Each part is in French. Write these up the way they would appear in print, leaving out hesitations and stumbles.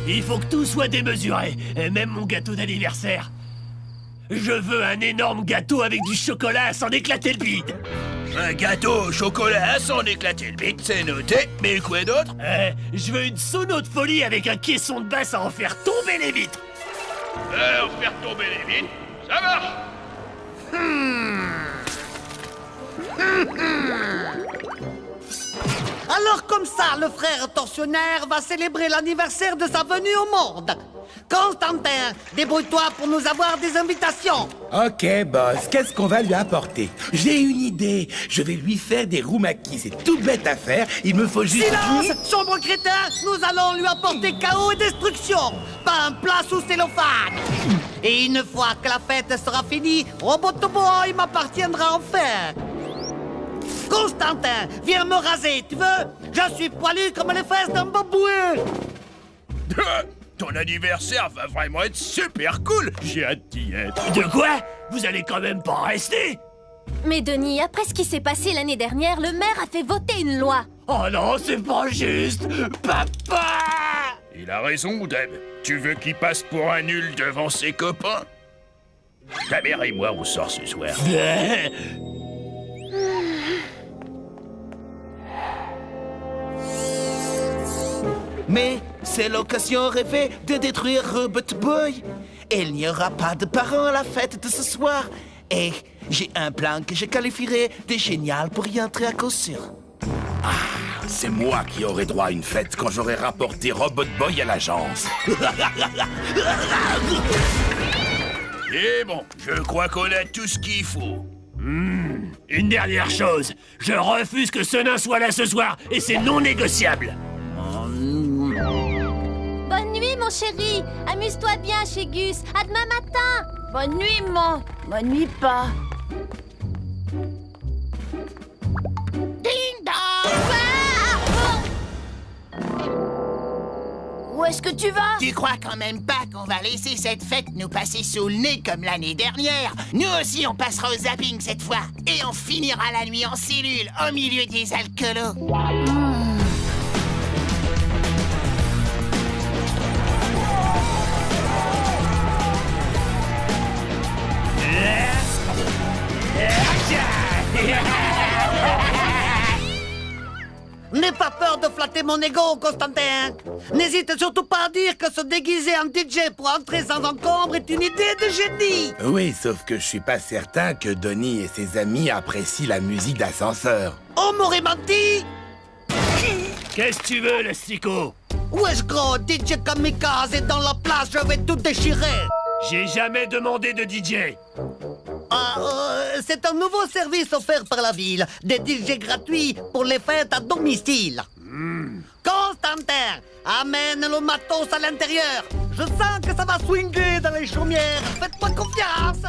Il faut que tout soit démesuré, et même mon gâteau d'anniversaire. Je veux un énorme gâteau avec du chocolat à s'en éclater le bide. Un gâteau au chocolat à s'en éclater le bide, c'est noté. Mais quoi d'autre? Je veux une sono de folie avec un caisson de basse à en faire tomber les vitres. En faire tomber les vitres, ça marche. Alors comme ça, le frère tortionnaire va célébrer l'anniversaire de sa venue au monde. Constantin, débrouille-toi pour nous avoir des invitations. Ok, boss, qu'est-ce qu'on va lui apporter? J'ai une idée. Je vais lui faire des roumakis. C'est tout bête à faire. Il me faut juste... Silence, sombre crétin. Nous allons lui apporter chaos et destruction. Pas un plat sous cellophane. Et une fois que la fête sera finie, Robotoboy m'appartiendra enfin. Constantin, viens me raser, tu veux? Je suis poilu comme les fesses d'un babouin. Ton anniversaire va vraiment être super cool. J'ai hâte d'y être. De quoi? Vous allez quand même pas rester? Mais Denis, après ce qui s'est passé l'année dernière, le maire a fait voter une loi. Oh non, c'est pas juste. Papa! Il a raison, Deb. Tu veux qu'il passe pour un nul devant ses copains? Ta mère et moi, on sort ce soir. Mais c'est l'occasion rêvée de détruire Robot Boy. Il n'y aura pas de parents à la fête de ce soir. Et j'ai un plan que je qualifierais de génial pour y entrer à coup sûr. C'est moi qui aurai droit à une fête quand j'aurai rapporté Robot Boy à l'agence. Et bon, je crois qu'on a tout ce qu'il faut. Une dernière chose. Je refuse que ce nain soit là ce soir, et c'est non négociable. Bonne nuit, mon chéri. Amuse-toi bien chez Gus. À demain matin. Bonne nuit, maman. Bonne nuit, pas. Ding dong. Où est-ce que tu vas? Tu crois quand même pas qu'on va laisser cette fête nous passer sous le nez comme l'année dernière? Nous aussi, on passera au zapping cette fois. Et on finira la nuit en cellule, au milieu des alcoolos. N'aie pas peur de flatter mon ego, Constantin. N'hésite surtout pas à dire que se déguiser en DJ pour entrer sans encombre est une idée de génie. Oui, sauf que je suis pas certain que Donnie et ses amis apprécient la musique d'ascenseur. On m'aurait menti. Qu'est-ce que tu veux, le sicko? Wesh gros, DJ Kamikaze est dans la place, je vais tout déchirer. J'ai jamais demandé de DJ. C'est un nouveau service offert par la ville. Des DJ gratuits pour les fêtes à domicile. Constantin, amène le matos à l'intérieur. Je sens que ça va swinguer dans les chaumières. Faites-moi confiance.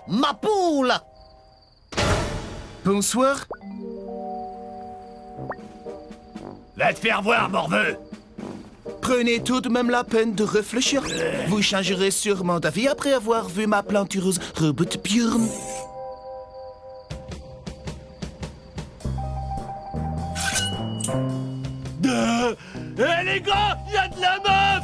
Ma poule. Bonsoir. Va te faire voir, morveux. Prenez tout de même la peine de réfléchir. Vous changerez sûrement d'avis après avoir vu ma plantureuse Robot Björn. Les gars, y a de la meuf.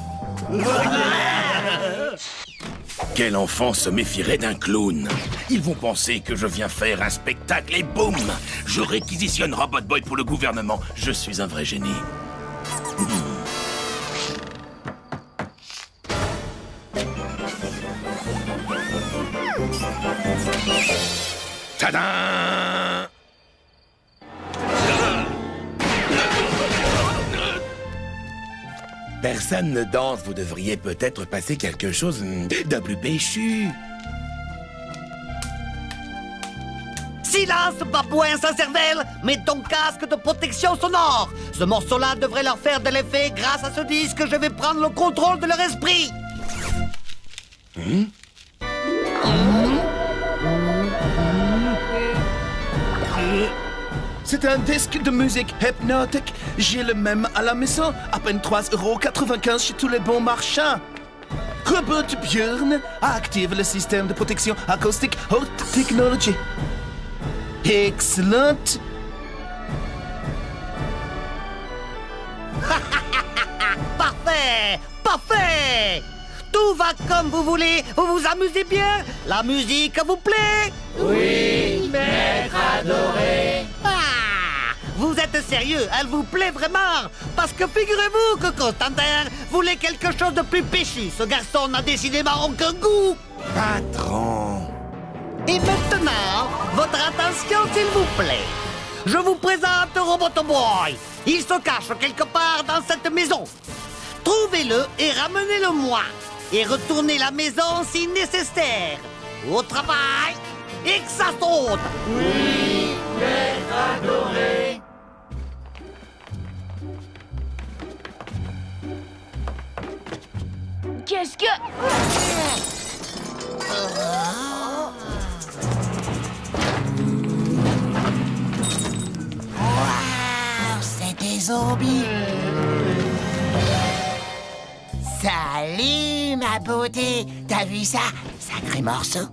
Quel enfant se méfierait d'un clown? Ils vont penser que je viens faire un spectacle et boum! Je réquisitionne Robot Boy pour le gouvernement. Je suis un vrai génie. Tadam! Personne ne danse, vous devriez peut-être passer quelque chose de péchu. Silence, babouin sans cervelle. Mets ton casque de protection sonore. Ce morceau-là devrait leur faire de l'effet. Grâce à ce disque, je vais prendre le contrôle de leur esprit. C'est un disque de musique hypnotique. J'ai le même à la maison. À peine 3,95 € chez tous les bons marchands. Robot Björn active le système de protection acoustique haute technologie. Excellent. Parfait! Parfait! Tout va comme vous voulez, vous vous amusez bien? La musique vous plaît? Oui, maître adoré. Ah! Vous êtes sérieux? Elle vous plaît vraiment? Parce que figurez-vous que Constantin voulait quelque chose de plus péchu. Ce garçon n'a décidément aucun goût. Patron. Et maintenant, votre attention s'il vous plaît. Je vous présente Roboto Boy. Il se cache quelque part dans cette maison. Trouvez-le et ramenez-le-moi. Et retournez la maison si nécessaire. Au travail et que ça saute. Oui, maître adoré. Qu'est-ce que... Waouh, c'est des zombies. Salut, ma beauté. T'as vu ça? Sacré morceau.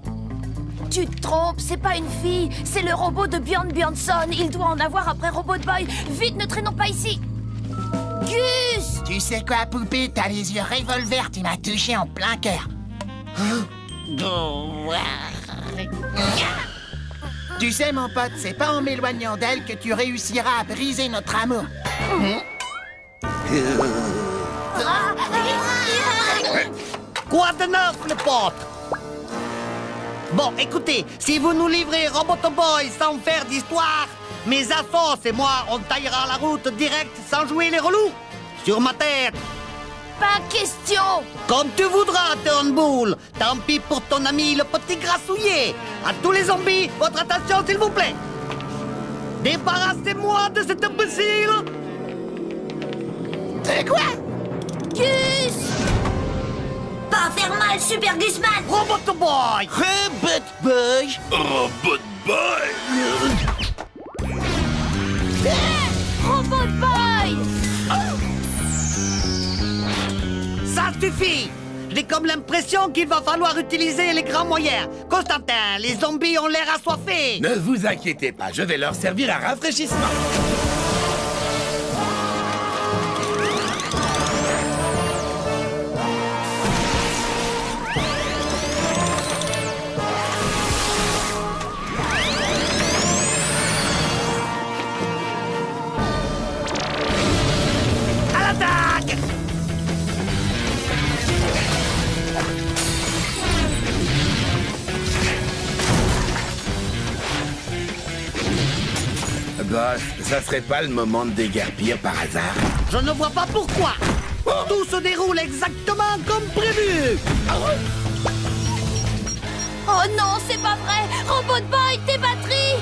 Tu te trompes, c'est pas une fille, c'est le robot de Bjorn Bjornsson. Il doit en avoir après Robot Boy. Vite, ne traînons pas ici. Gus! Tu sais quoi, poupée? T'as les yeux revolver, tu m'as touché en plein cœur. Tu sais, mon pote, c'est pas en m'éloignant d'elle que tu réussiras à briser notre amour. Quoi de neuf, le pote? Bon, écoutez, si vous nous livrez Roboto Boy sans faire d'histoire, mes assos et moi, on taillera la route directe sans jouer les relous. Sur ma tête. Pas question! Comme tu voudras, Turnbull. Tant pis pour ton ami, le petit grassouillet. À tous les zombies, votre attention, s'il vous plaît. Débarrassez-moi de cet imbécile. C'est quoi? Gus! Pas faire mal, Super Gusman! Roboto Boy. Robot Boy. Robot Boy. Robot Boy! Ça suffit. J'ai comme l'impression qu'il va falloir utiliser les grands moyens. Constantin, les zombies ont l'air assoiffés. Ne vous inquiétez pas, je vais leur servir un rafraîchissement. À l'attaque. Boss, ça serait pas le moment de déguerpir par hasard? Je ne vois pas pourquoi. Tout se déroule exactement comme prévu. Oh non, c'est pas vrai! Robot Boy, tes batteries!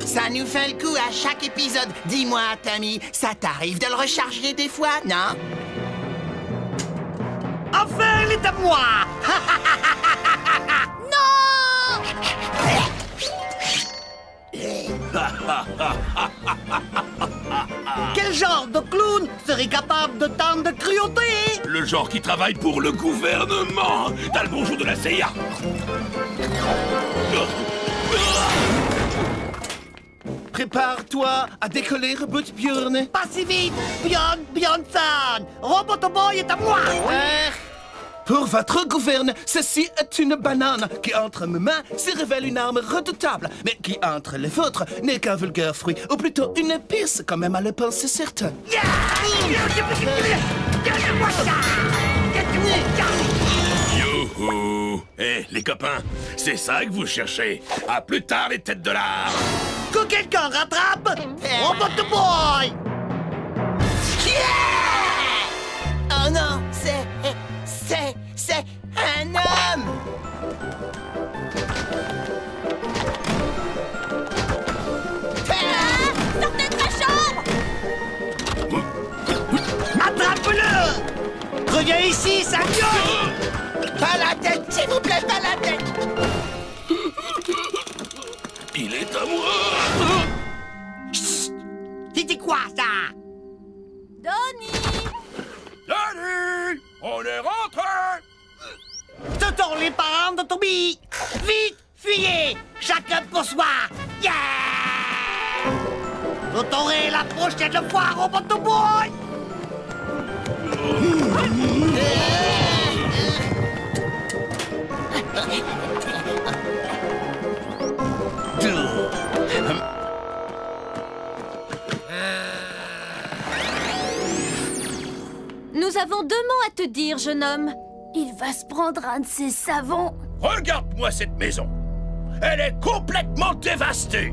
Ça nous fait le coup à chaque épisode. Dis-moi, Tommy, ça t'arrive de le recharger des fois, non? Enfin, il est à moi. Non! Quel genre de clown serait capable de tant de cruauté? Le genre qui travaille pour le gouvernement. T'as le bonjour de la CIA. Prépare-toi à décoller, Robot Bjorn. Pas si vite, Bjorn Bjornsson. Roboto Boy est à moi. Pour votre gouverne, ceci est une banane qui, entre mes mains, se révèle une arme redoutable, mais qui, entre les vôtres, n'est qu'un vulgaire fruit, ou plutôt une épice, quand même à le penser certain. Youhou! Eh, les copains, c'est ça que vous cherchez. À plus tard, les têtes de l'art. Que quelqu'un rattrape Roboto Boy. Oh non, c'est un homme! Sortez de ma chambre! Attrape-le. Reviens ici, sale gueule. Pas la tête, s'il vous plaît, pas la tête! Il est à moi. C'était quoi, ça? Donnie! Salut! On est rentré! Ce sont les parents de Toby. Vite, fuyez. Chacun pour soi. Yeah. Je t'aurai la prochaine fois, Roboto Boy. Nous avons 2 mots à te dire, jeune homme. Il va se prendre un de ces savons. Regarde-moi cette maison. Elle est complètement dévastée.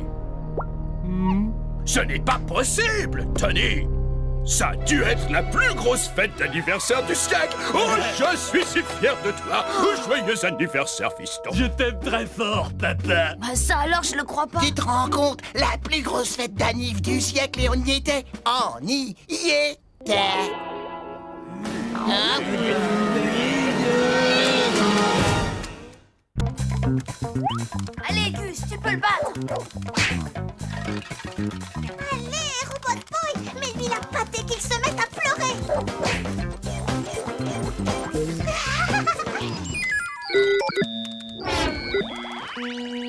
Ce n'est pas possible, Tony. Ça a dû être la plus grosse fête d'anniversaire du siècle. Oh, je suis si fier de toi. Joyeux anniversaire, fiston. Je t'aime très fort, papa. Bah ça alors, je le crois pas. Tu te rends compte? La plus grosse fête d'anniv du siècle et on y était. On y était. Hein? Allez, Gus, tu peux le battre. Allez, Robot Boy, mets-lui la pâtée qu'il se mette à pleurer.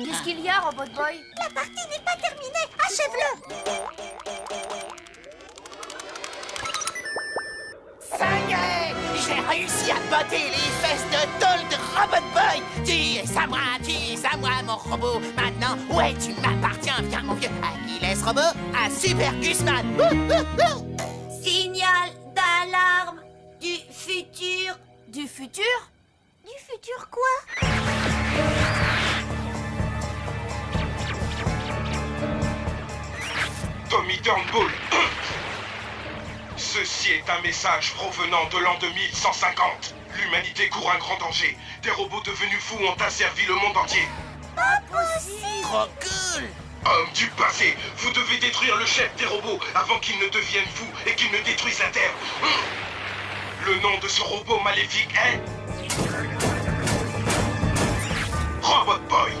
Qu'est-ce qu'il y a, Robot Boy? La partie n'est pas terminée, achève-le. Ça y est, j'ai réussi à botter les fesses de tôle de Robot Boy. Tu es à moi, mon robot. Maintenant, ouais, tu m'appartiens. Viens, mon vieux. À qui laisse robot? À Super Gusman. Signal d'alarme du futur. Du futur? Du futur quoi? Tommy Turnbull. Ceci est un message provenant de l'an 2150. L'humanité court un grand danger. Des robots devenus fous ont asservi le monde entier. Pas possible. Trop cool. Homme du passé, vous devez détruire le chef des robots avant qu'il ne devienne fou et qu'il ne détruise la Terre. Le nom de ce robot maléfique est... Robot Boy.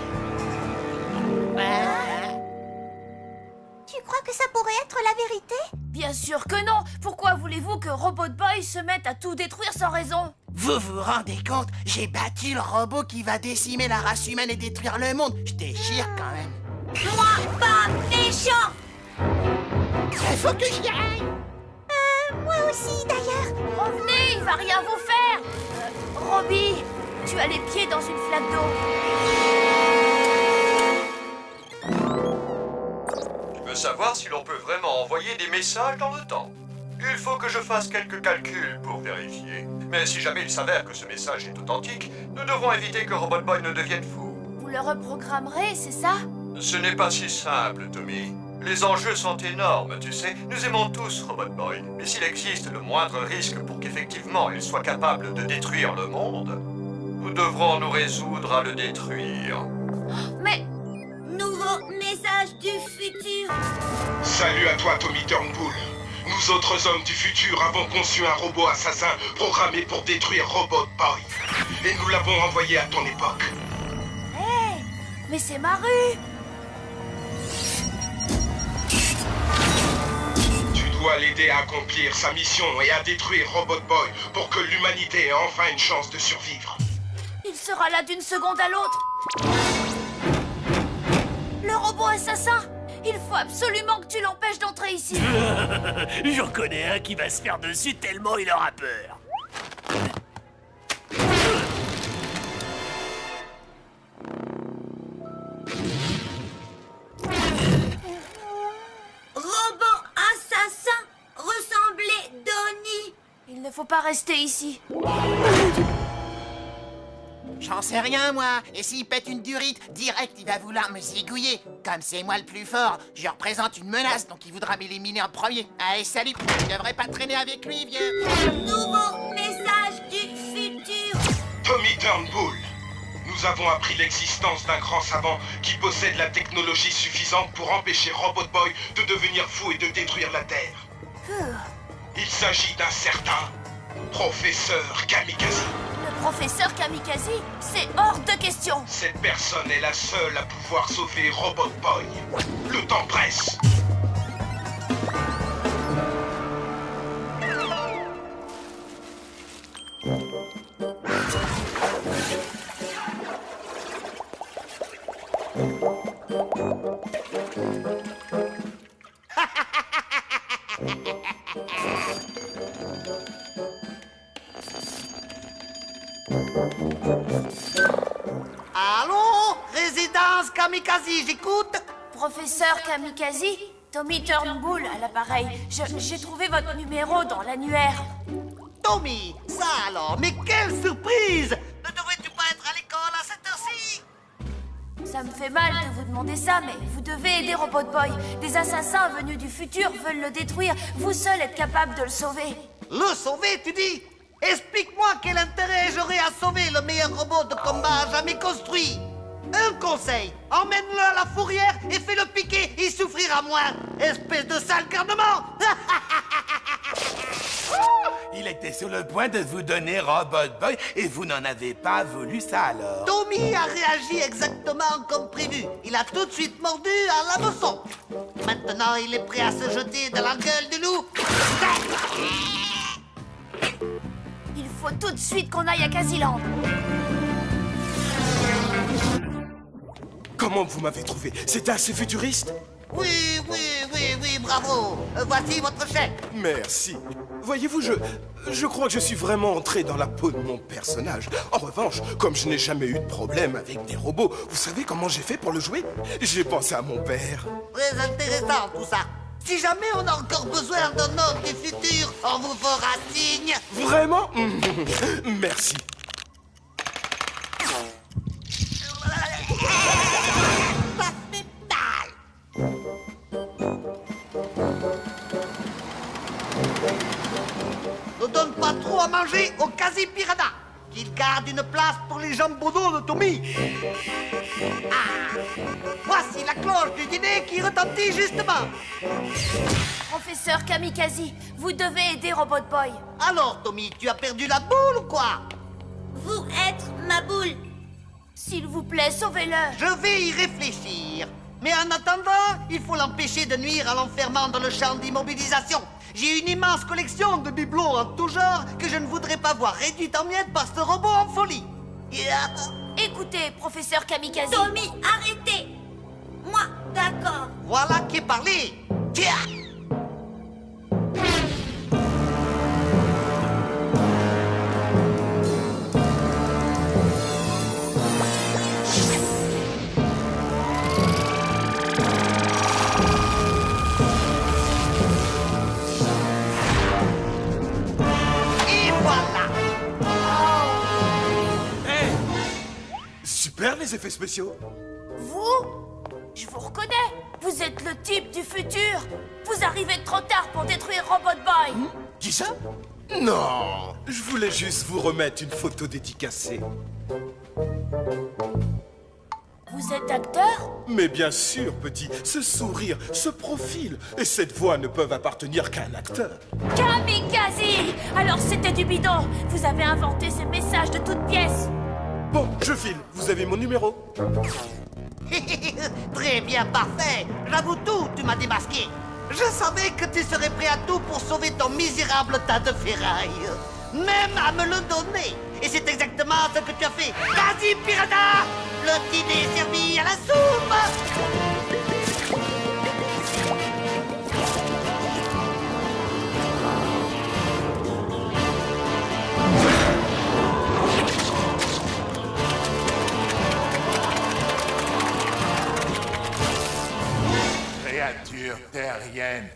Tu crois que ça pourrait être la vérité? Bien sûr que non. Pourquoi voulez-vous que Robot Boy se mette à tout détruire sans raison? Vous vous rendez compte? J'ai battu le robot qui va décimer la race humaine et détruire le monde. Je déchire quand même. Moi, pas méchant. Il faut que j'y aille. Moi aussi, d'ailleurs. Revenez, il va rien vous faire. Robbie, tu as les pieds dans une flaque d'eau. Je veux savoir si l'on peut vraiment envoyer des messages dans le temps. Il faut que je fasse quelques calculs pour vérifier. Mais si jamais il s'avère que ce message est authentique, nous devons éviter que Robot Boy ne devienne fou. Vous le reprogrammerez, c'est ça? Ce n'est pas si simple, Tommy. Les enjeux sont énormes, tu sais. Nous aimons tous Robot Boy. Mais s'il existe le moindre risque pour qu'effectivement il soit capable de détruire le monde, nous devrons nous résoudre à le détruire. Mais... Nouveau message du futur. Salut à toi, Tommy Turnbull. Nous autres hommes du futur avons conçu un robot assassin programmé pour détruire Robot Boy. Et nous l'avons envoyé à ton époque. Hé, mais c'est ma rue. Tu dois l'aider à accomplir sa mission et à détruire Robot Boy pour que l'humanité ait enfin une chance de survivre. Il sera là d'une seconde à l'autre. Le robot assassin! Il faut absolument que tu l'empêches d'entrer ici. J'en connais un qui va se faire dessus tellement il aura peur. Robot assassin ressemblait Donnie. Il ne faut pas rester ici. J'en sais rien, moi. Et s'il pète une durite, direct, il va vouloir me zigouiller. Comme c'est moi le plus fort, je représente une menace, donc il voudra m'éliminer en premier. Allez, salut. Je devrais pas traîner avec lui, vieux. Nouveau message du futur. Tommy Turnbull, nous avons appris l'existence d'un grand savant qui possède la technologie suffisante pour empêcher Robot Boy de devenir fou et de détruire la Terre. Il s'agit d'un certain professeur Kamikaze. Le professeur Kamikaze, c'est hors de question. Cette personne est la seule à pouvoir sauver Robot Boy. Le temps presse. Allô? Résidence Kamikaze, j'écoute. Professeur Kamikaze, Tommy Turnbull à l'appareil. J'ai trouvé votre numéro dans l'annuaire. Tommy, ça alors, mais quelle surprise! Ne devrais-tu pas être à l'école à cette heure-ci? Ça me fait mal de vous demander ça, mais vous devez aider Robot Boy. Des assassins venus du futur veulent le détruire. Vous seul êtes capable de le sauver. Le sauver, tu dis? Explique-moi quel intérêt j'aurais à sauver le meilleur robot de combat jamais construit. Un conseil, emmène-le à la fourrière et fais-le piquer, il souffrira moins. Espèce de sale garnement. Il était sur le point de vous donner Robot Boy et vous n'en avez pas voulu ça alors. Tommy a réagi exactement comme prévu. Il a tout de suite mordu à l'hameçon. Maintenant, il est prêt à se jeter dans la gueule du loup. Il faut tout de suite qu'on aille à Casiland. Comment vous m'avez trouvé? C'était assez futuriste? Oui, bravo. Voici votre chèque. Merci. Voyez-vous, je crois que je suis vraiment entré dans la peau de mon personnage. En revanche, comme je n'ai jamais eu de problème avec des robots, vous savez comment j'ai fait pour le jouer? J'ai pensé à mon père. Très intéressant tout ça. Si jamais on a encore besoin d'un homme du futur, on vous fera signe. Vraiment? Merci. Ça fait mal. Ne donne pas trop à manger au quasi-piranha. Qu'il garde une place pour les jambons de Tommy. Ah, voici la cloche du dîner qui retentit justement. Professeur Kamikaze, vous devez aider Robot Boy. Alors, Tommy, tu as perdu la boule ou quoi? Vous êtes ma boule. S'il vous plaît, sauvez-le. Je vais y réfléchir. Mais en attendant, il faut l'empêcher de nuire en l'enfermant dans le champ d'immobilisation. J'ai une immense collection de bibelots en tout genre que je ne voudrais pas voir réduite en miettes par ce robot en folie. Écoutez, professeur Kamikaze. Tommy, arrêtez. Moi, d'accord. Voilà qui est parlé. Tiens. Super les effets spéciaux. Vous? Je vous reconnais. Vous êtes le type du futur. Vous arrivez trop tard pour détruire Robot Boy. Qui ça? Non, je voulais juste vous remettre une photo dédicacée. Vous êtes acteur? Mais bien sûr, petit, ce sourire, ce profil et cette voix ne peuvent appartenir qu'à un acteur. Kamikaze! Alors c'était du bidon. Vous avez inventé ces messages de toutes pièces. Bon, je file. Vous avez mon numéro? Très bien, parfait. J'avoue tout, tu m'as démasqué. Je savais que tu serais prêt à tout pour sauver ton misérable tas de ferraille. Même à me le donner. Et c'est exactement ce que tu as fait. Vas-y, piranha! Le dîner est servi à la soupe! Créature terrienne.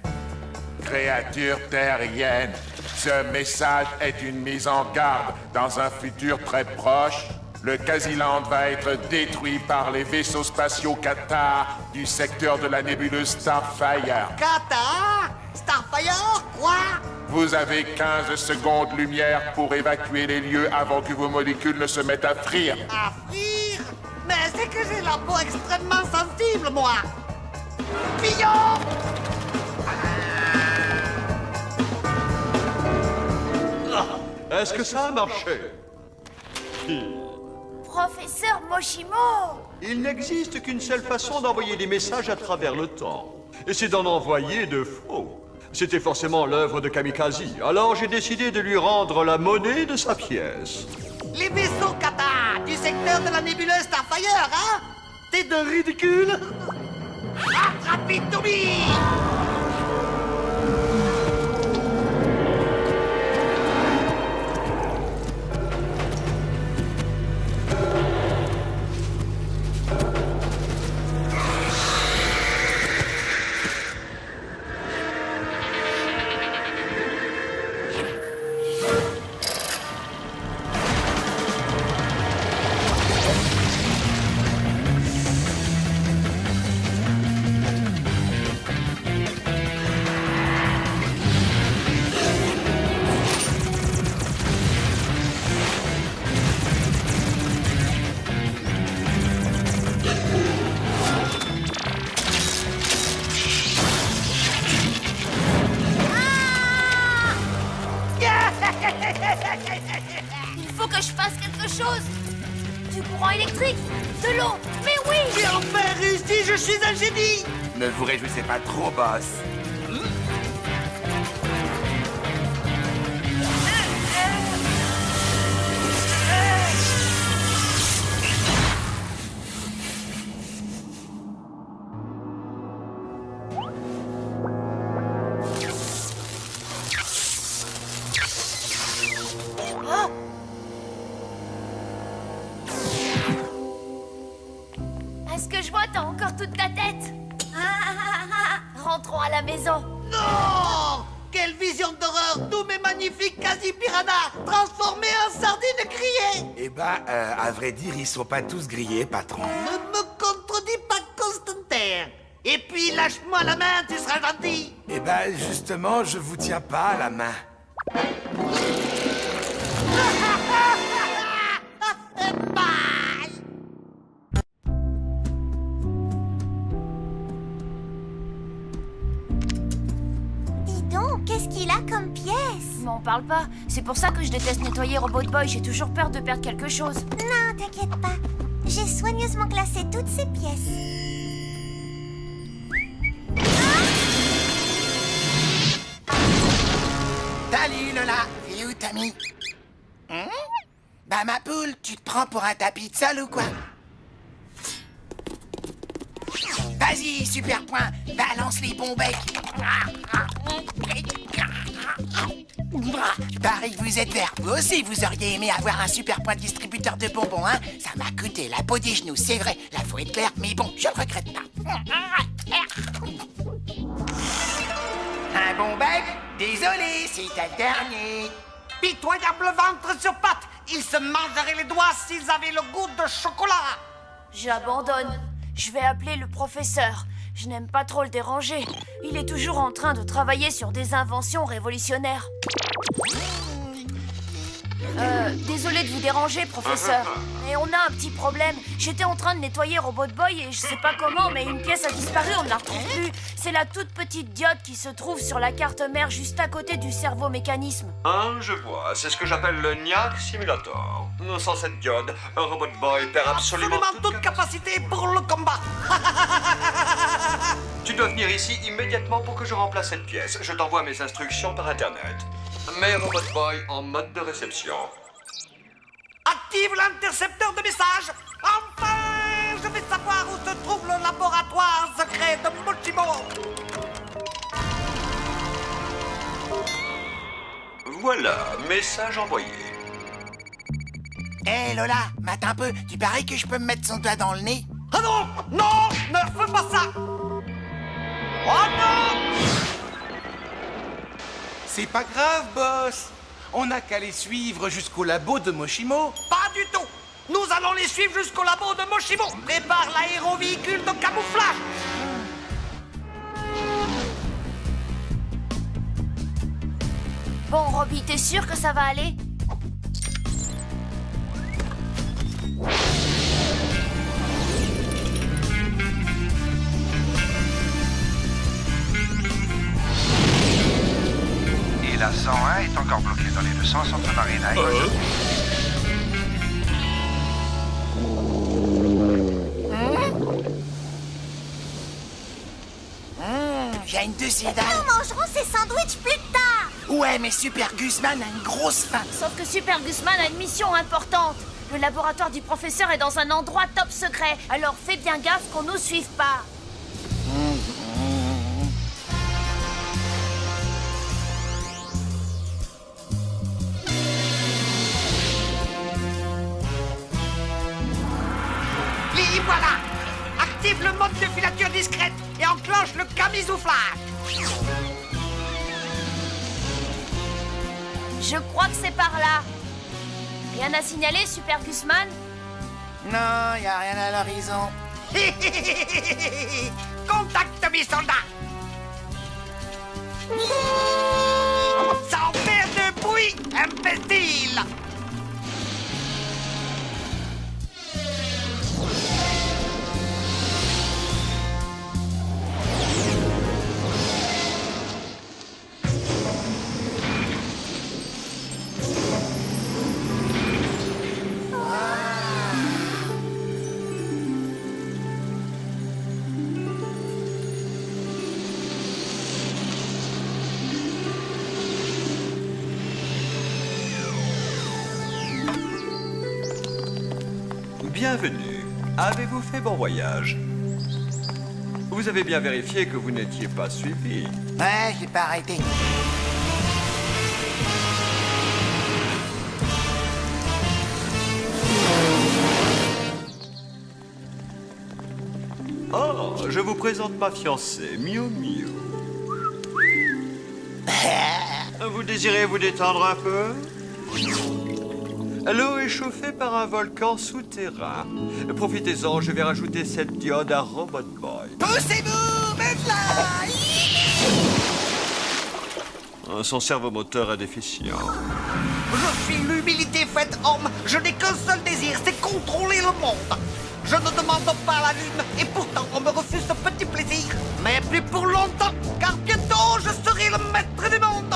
Créature terrienne. Ce message est une mise en garde. Dans un futur très proche, le Casiland va être détruit par les vaisseaux spatiaux Qatar du secteur de la nébuleuse Starfire. Qatar? Starfire? Quoi? Vous avez 15 secondes lumière pour évacuer les lieux avant que vos molécules ne se mettent à frire. À frire? Mais c'est que j'ai la peau extrêmement sensible, moi! Pillon! Est-ce que ça a marché? Professeur Moshimo! Il n'existe qu'une seule façon d'envoyer des messages à travers le temps. Et c'est d'en envoyer de faux. C'était forcément l'œuvre de Kamikaze. Alors j'ai décidé de lui rendre la monnaie de sa pièce. Les vaisseaux Qatar du secteur de la nébuleuse Starfire, hein? T'es de ridicule? Attrapez Tommy! l'eau. Mais oui! J'ai enfin réussi, je suis un génie! Ne vous réjouissez pas trop, boss. Est-ce que je vois, t'as encore toute ta tête? Rentrons à la maison. Non! Quelle vision d'horreur! Tous mes magnifiques quasi-piranhas transformés en sardines grillées! Eh ben, à vrai dire, ils sont pas tous grillés, patron. Ne me contredis pas, Constantin! Et puis, lâche-moi la main, tu seras gentil! Eh ben, justement, je vous tiens pas à la main. Dis donc, qu'est-ce qu'il a comme pièce? M'en parle pas. C'est pour ça que je déteste nettoyer Robot Boy. J'ai toujours peur de perdre quelque chose. Non, t'inquiète pas. J'ai soigneusement classé toutes ces pièces. Salut Lola, et où t'as mis? Bah ma poule, tu te prends pour un tapis de sol ou quoi? Vas-y, super point, balance les bons becs. Pareil que vous êtes vert, vous aussi vous auriez aimé avoir un super point distributeur de bonbons, hein? Ça m'a coûté la peau des genoux, c'est vrai, la faut être clair, mais bon, je le regrette pas. Un bon bec? Désolé, c'est le dernier. Pitoyable ventre sur pattes! Ils se mangeraient les doigts s'ils avaient le goût de chocolat! J'abandonne. Je vais appeler le professeur. Je n'aime pas trop le déranger. Il est toujours en train de travailler sur des inventions révolutionnaires. Désolé de vous déranger, professeur. Mais on a un petit problème. J'étais en train de nettoyer Robot Boy et je sais pas comment, mais une pièce a disparu, on ne la retrouve plus. C'est la toute petite diode qui se trouve sur la carte mère juste à côté du cerveau-mécanisme. Ah, je vois. C'est ce que j'appelle le NIAC Simulator. Sans cette diode, un Robot Boy perd absolument toute capacité pour le combat. Tu dois venir ici immédiatement pour que je remplace cette pièce. Je t'envoie mes instructions par Internet. Mets Robot Boy en mode de réception. Active l'intercepteur de messages. Enfin, je vais savoir où se trouve le laboratoire secret de Mochimo. Voilà, message envoyé. Hé Lola, mate un peu, tu parais que je peux me mettre son doigt dans le nez? Ah non, non, ne fais pas ça. Oh non! C'est pas grave, boss. On n'a qu'à les suivre jusqu'au labo de Mochimo. Pas du tout. Nous allons les suivre jusqu'au labo de Mochimo. Prépare l'aérovéhicule de camouflage. Bon, Robbie, t'es sûr que ça va aller? Et la 101 est encore bloquée dans les deux sens entre Marina et J'ai une deuxième dalle. Nous mangerons ces sandwichs plus tard. Ouais, mais Super Guzman a une grosse faim. Sauf que Super Guzman a une mission importante. Le laboratoire du professeur est dans un endroit top secret. Alors fais bien gaffe qu'on nous suive pas. Et voilà. Active le mode de filature discrète et enclenche le camisouflage. Je crois que c'est par là. Rien à signaler, Super Guzman? Non, y a rien à l'horizon. Contacte mes soldats. Sans faire de bruit, imbécile. Bienvenue. Avez-vous fait bon voyage? Vous avez bien vérifié que vous n'étiez pas suivi. Ouais, j'ai pas arrêté. Oh, je vous présente ma fiancée, Miu Miu. Vous désirez vous détendre un peu? L'eau est chauffée par un volcan souterrain. Profitez-en, je vais rajouter cette diode à Robot Boy. Poussez-vous, maintenant! Son servomoteur est déficient. Je suis l'humilité faite homme. Je n'ai qu'un seul désir, c'est contrôler le monde. Je ne demande pas la lune, et pourtant on me refuse ce petit plaisir. Mais plus pour longtemps, car bientôt je serai le maître du monde.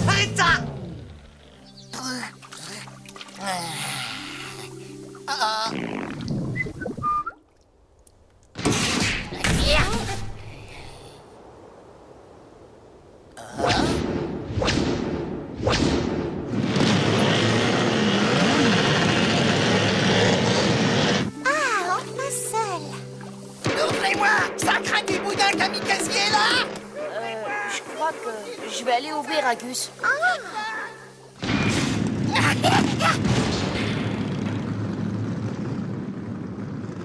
Arrête ça! Ouvrez-moi! Ça craint du boudin kamikaze est là! Je crois que je vais aller ouvrir Agus.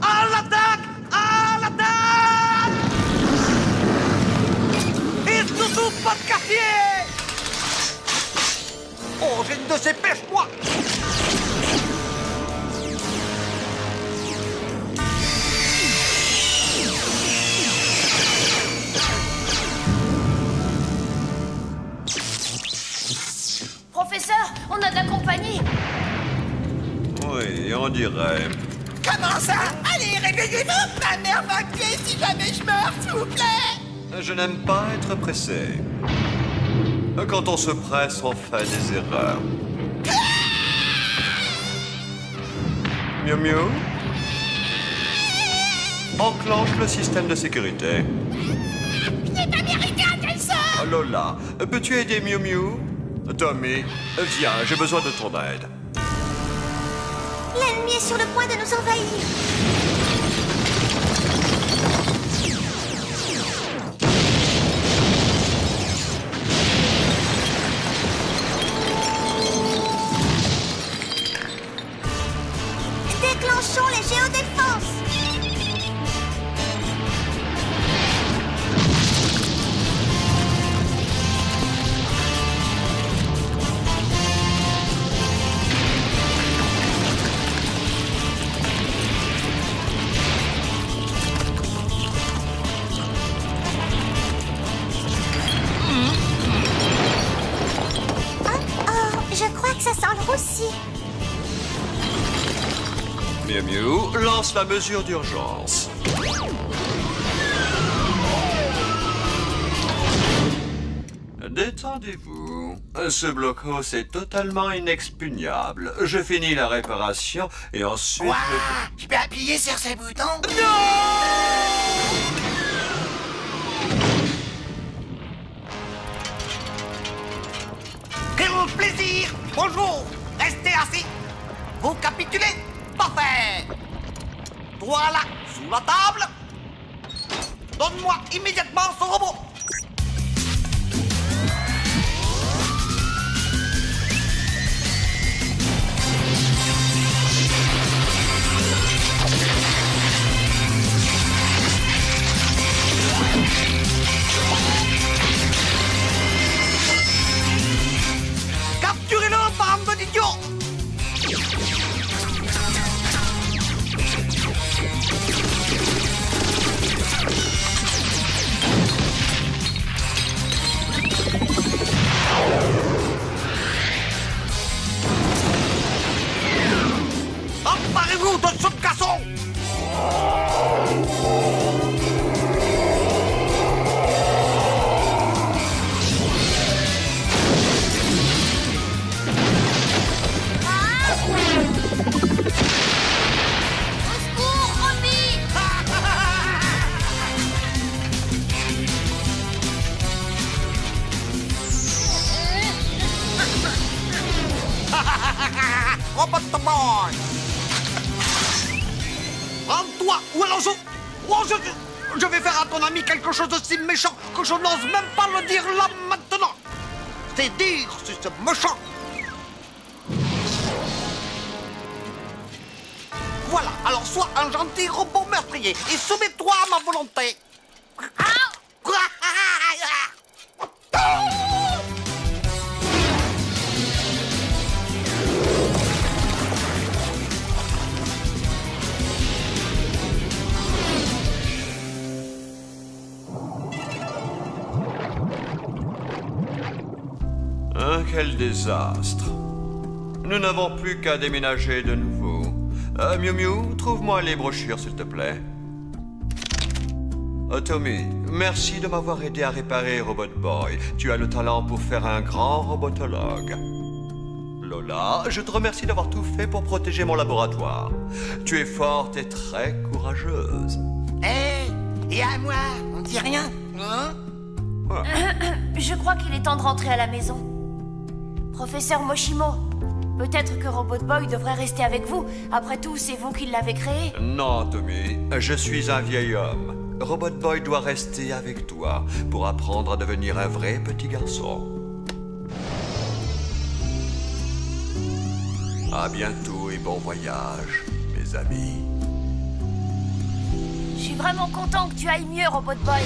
À l'attaque! À l'attaque! Et surtout pas de quartier! Oh, j'ai une de ces pêches, moi! Professeur, on a de la compagnie. Oui, on dirait. Comment ça? Allez, réveillez-vous! Ma mère va me tuer si jamais je meurs, s'il vous plaît! Je n'aime pas être pressé. Quand on se presse, on fait des erreurs. Miu Miu? Enclenche le système de sécurité. Je n'ai pas mérité un tel sort! Lola, peux-tu aider Miu Miu? Tommy, viens, j'ai besoin de ton aide. L'ennemi est sur le point de nous envahir. Déclenchons les géodéfenses. Je crois que ça sent le roussi. Miu Miu, lance la mesure d'urgence. Détendez-vous. Ce blocos est totalement inexpugnable. Je finis la réparation et ensuite... Quoi? Je peux appuyer sur ce bouton? Quel plaisir! Bonjour! Restez assis! Vous capitulez? Parfait! Toi là, sous la table! Donne-moi immédiatement ce robot! Capturez-le, bande d'idiots! Emparez-vous de ce casson! Robot Boy! Je vais faire à ton ami quelque chose de si méchant que je n'ose même pas le dire là maintenant. C'est dire si c'est méchant. Voilà, alors sois un gentil robot meurtrier et soumets-toi à ma volonté. Ah, quel désastre. Nous n'avons plus qu'à déménager de nouveau. Miu Miu, trouve-moi les brochures, s'il te plaît. Tommy, merci de m'avoir aidé à réparer Robot Boy. Tu as le talent pour faire un grand robotologue. Lola, je te remercie d'avoir tout fait pour protéger mon laboratoire. Tu es forte et très courageuse. Et à moi, on dit rien, hein? Je crois qu'il est temps de rentrer à la maison. Professeur Moshimo, peut-être que Robot Boy devrait rester avec vous. Après tout, c'est vous qui l'avez créé. Non, Tommy, je suis un vieil homme. Robot Boy doit rester avec toi pour apprendre à devenir un vrai petit garçon. À bientôt et bon voyage, mes amis. Je suis vraiment content que tu ailles mieux, Robot Boy.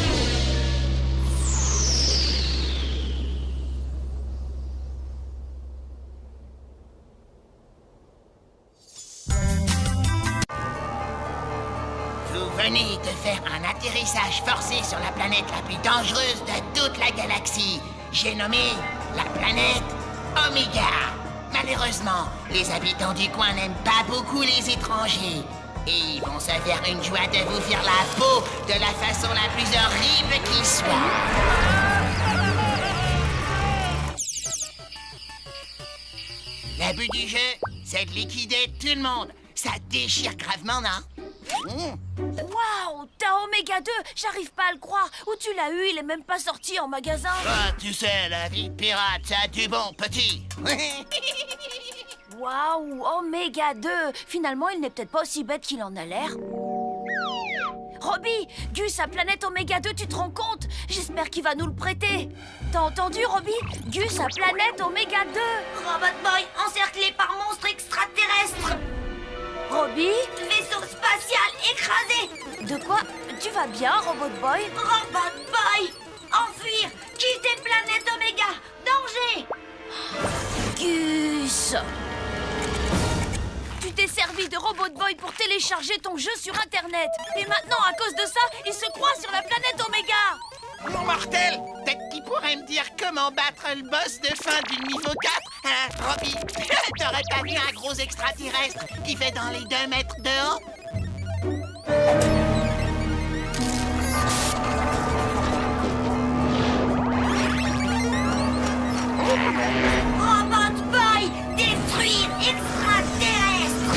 Venez de faire un atterrissage forcé sur la planète la plus dangereuse de toute la galaxie. J'ai nommé la planète Omega. Malheureusement, les habitants du coin n'aiment pas beaucoup les étrangers. Et ils vont se faire une joie de vous faire la peau de la façon la plus horrible qui soit. Le but du jeu, c'est de liquider tout le monde. Ça déchire gravement, non? Waouh, t'as Oméga 2, j'arrive pas à le croire. Où tu l'as eu? Il est même pas sorti en magasin. Ah, tu sais, la vie de pirate, ça a du bon, petit. Waouh, Oméga 2. Finalement, il n'est peut-être pas aussi bête qu'il en a l'air. Robbie, Gus a planète Oméga 2, tu te rends compte? J'espère qu'il va nous le prêter. T'as entendu, Robbie? Gus a planète Oméga 2. Robot Boy encerclé par monstres extraterrestres. Robbie? Vaisseau spatial écrasé. De quoi? Tu vas bien, Robot Boy? Robot Boy, enfuir, quitter planète Oméga, danger. Gus! Tu t'es servi de Robot Boy pour télécharger ton jeu sur Internet. Et maintenant, à cause de ça, il se croit sur la planète Oméga. Mon mortel, peut-être qu'il pourrait me dire comment battre le boss de fin du niveau 4, hein, Robbie? T'aurais pas vu un gros extraterrestre qui fait dans les 2 mètres de haut? Robot Boy, détruire extraterrestre.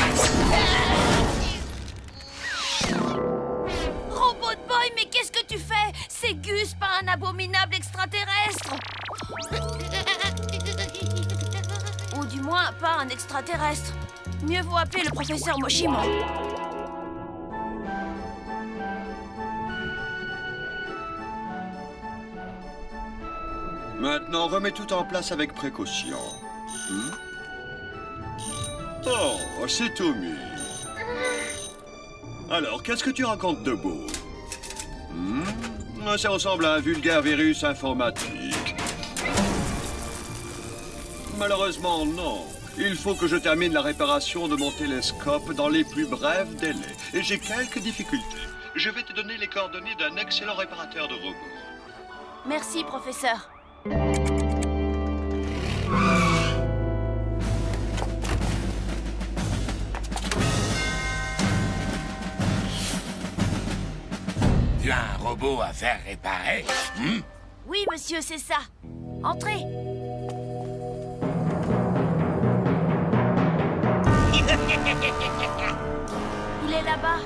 Robot Boy, mais qu'est-ce que tu fais? C'est Gus, pas un abominable extraterrestre. Ou du moins, pas un extraterrestre. Mieux vaut appeler le professeur Moshimo. Maintenant, remets tout en place avec précaution. Oh, c'est Tommy. Alors, qu'est-ce que tu racontes de beau? Ça ressemble à un vulgaire virus informatique. Malheureusement, non. Il faut que je termine la réparation de mon télescope dans les plus brefs délais. Et j'ai quelques difficultés. Je vais te donner les coordonnées d'un excellent réparateur de robots. Merci, professeur. Tu as un robot à faire réparer? Oui, monsieur, c'est ça. Entrez. Il est là-bas.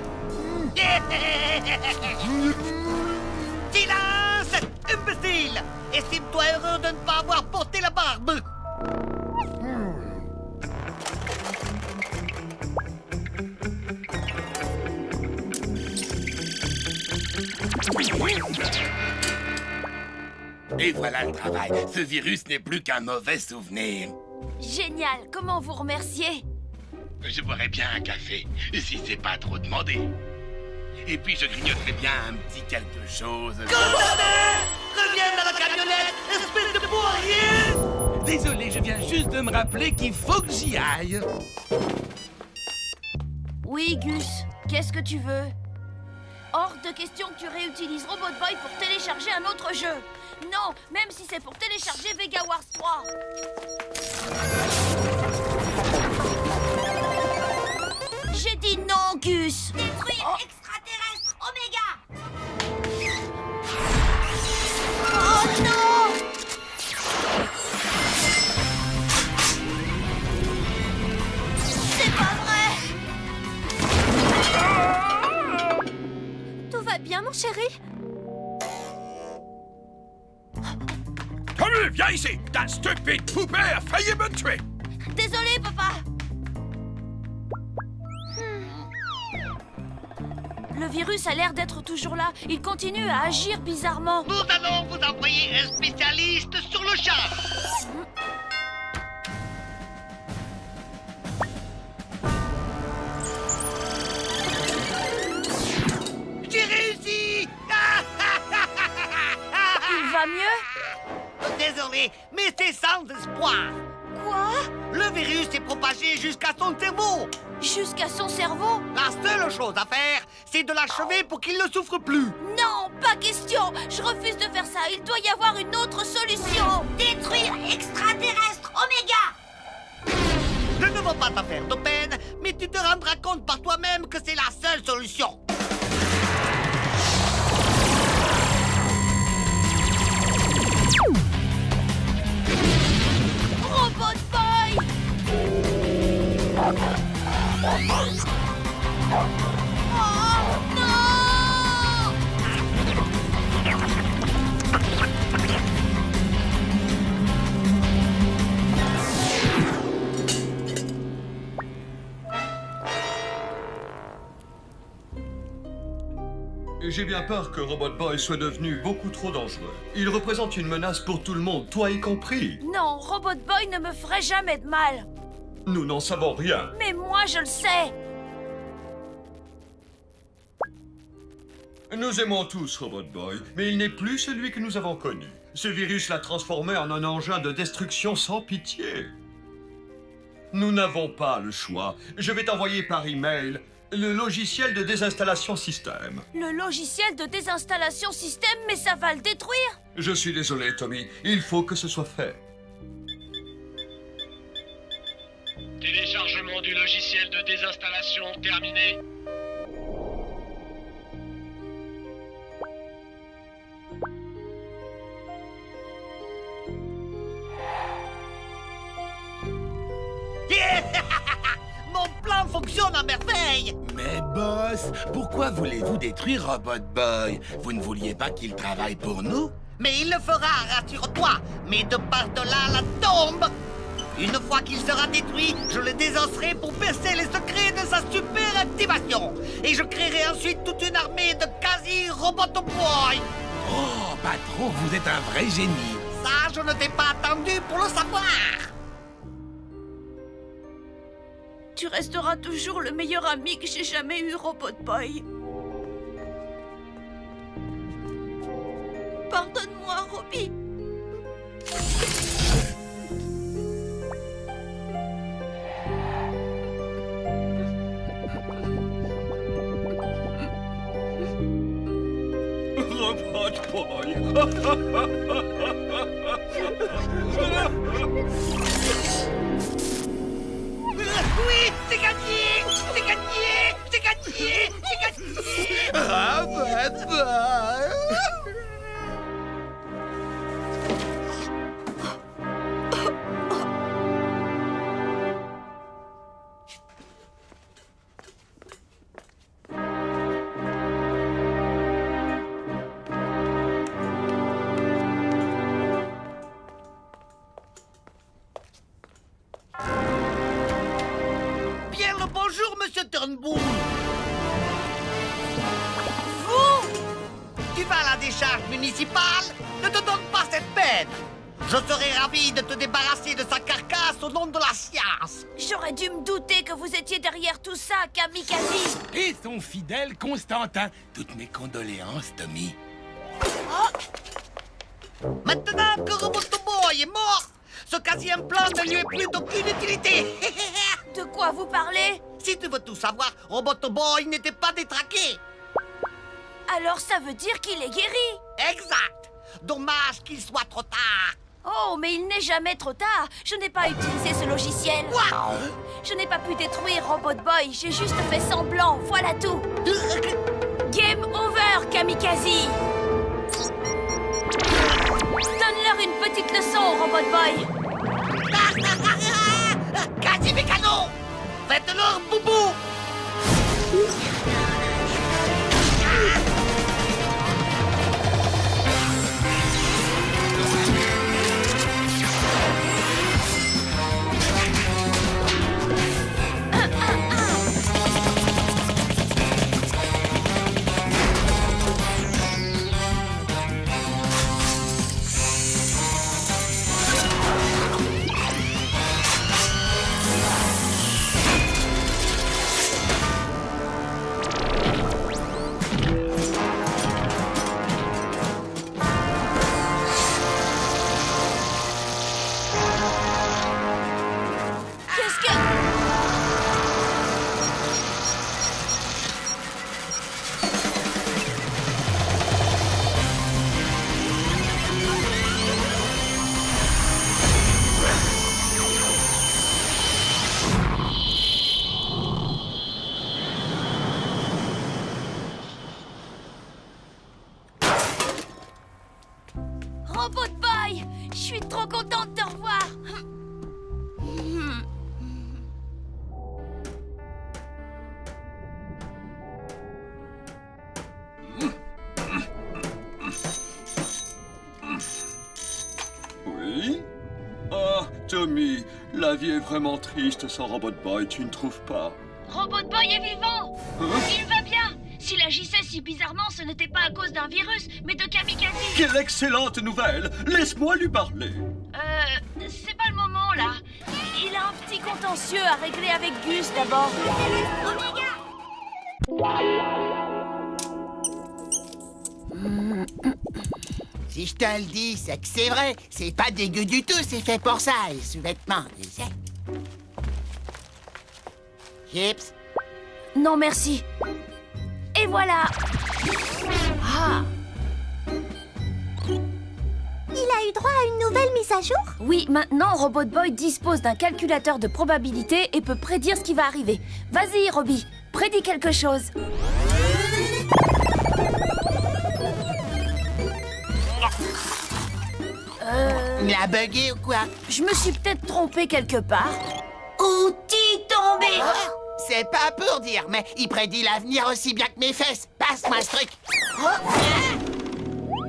Silence, imbécile! Estime-toi heureux de ne pas avoir porté la barbe. Et voilà le travail. Ce virus n'est plus qu'un mauvais souvenir. Génial. Comment vous remercier? Je boirais bien un café, si c'est pas trop demandé. Et puis je grignoterais bien un petit quelque chose. Constantin! Reviens dans la camionnette, espèce de pourrier! Désolé, je viens juste de me rappeler qu'il faut que j'y aille. Oui, Gus. Qu'est-ce que tu veux? Hors de question que tu réutilises Robot Boy pour télécharger un autre jeu. Non, même si c'est pour télécharger Vega Wars 3. J'ai dit non, Gus. Détruire extraterrestre Oméga. Oh non! C'est pas vrai! Tout va bien, mon chéri? Tommy, viens ici! Ta stupide poupée a failli me tuer! Désolé, papa. Le virus a l'air d'être toujours là. Il continue à agir bizarrement. Nous allons vous envoyer un spécialiste sur le champ. J'ai réussi! Il va mieux? Désolé, mais c'est sans espoir. Quoi? Le virus s'est propagé jusqu'à son cerveau. Jusqu'à son cerveau? La seule chose à faire, c'est de l'achever pour qu'il ne souffre plus. Non, pas question. Je refuse de faire ça. Il doit y avoir une autre solution. Détruire extraterrestre Oméga. Je ne veux pas te faire de peine, mais tu te rendras compte par toi-même que c'est la seule solution. Robot Boy! Oh non! J'ai bien peur que Robot Boy soit devenu beaucoup trop dangereux. Il représente une menace pour tout le monde, toi y compris. Non, Robot Boy ne me ferait jamais de mal. Nous n'en savons rien. Mais moi, je le sais. Nous aimons tous Robot Boy, mais il n'est plus celui que nous avons connu. Ce virus l'a transformé en un engin de destruction sans pitié. Nous n'avons pas le choix. Je vais t'envoyer par email le logiciel de désinstallation système. Le logiciel de désinstallation système, mais ça va le détruire. Je suis désolé, Tommy. Il faut que ce soit fait. Téléchargement du logiciel de désinstallation terminé. Mon plan fonctionne à merveille. Mais boss, pourquoi voulez-vous détruire Robot Boy? Vous ne vouliez pas qu'il travaille pour nous? Mais il le fera, rassure-toi. Mais de par-delà la tombe. Une fois qu'il sera détruit, je le désosserai pour percer les secrets de sa super activation. Et je créerai ensuite toute une armée de quasi-Robot Boy. Oh, patron, vous êtes un vrai génie. Ça, je ne t'ai pas attendu pour le savoir. Tu resteras toujours le meilleur ami que j'ai jamais eu, Robot Boy. Pardonne-moi, Robbie. Robot Boy. Oui, c'est gagné. C'est gagné. C'est gagné. C'est gagné. Robot Boy. Bien le bonjour, monsieur Turnbull. Vous? Tu arrives à la décharge municipale, ne te donne pas cette peine. Je serais ravi de te débarrasser de sa carcasse au nom de la science. J'aurais dû me douter que vous étiez derrière tout ça, Kamikaze. Et son fidèle Constantin. Toutes mes condoléances, Tommy. Maintenant que Robotoboy est mort, ce quasi-implant ne lui est plus d'aucune utilité. De quoi vous parlez? Si tu veux tout savoir, Robotoboy n'était pas détraqué. Alors ça veut dire qu'il est guéri? Exact. Dommage qu'il soit trop tard. Oh, mais il n'est jamais trop tard. Je n'ai pas utilisé ce logiciel. Quoi? Je n'ai pas pu détruire Robot Boy. J'ai juste fait semblant. Voilà tout. Game over, Kamikaze. Donne-leur une petite leçon, Robot Boy. Quasi mécano. Faites-leur boubou. Robot Boy, je suis trop contente de te revoir. Oui? Ah, Tommy, la vie est vraiment triste sans Robot Boy, tu ne trouves pas? Robot Boy est vivant. Hein? Il va bien. S'il agissait si bizarrement, ce n'était pas à cause d'un virus, mais de Kamikaze. Quelle excellente nouvelle! Laisse-moi lui parler. C'est pas le moment, là. Il a un petit contentieux à régler avec Gus, d'abord. Si je te le dis, c'est que c'est vrai. C'est pas dégueu du tout, c'est fait pour ça, les sous-vêtements, tu sais. Chips? Non, merci. Et voilà. Ah. Il a eu droit à une nouvelle mise à jour? Oui, maintenant, Robot Boy dispose d'un calculateur de probabilité et peut prédire ce qui va arriver. Vas-y, Robbie, prédis quelque chose. Il a bugué ou quoi? Je me suis peut-être trompé quelque part. Outil tombé! C'est pas pour dire, mais il prédit l'avenir aussi bien que mes fesses. Passe-moi ce truc.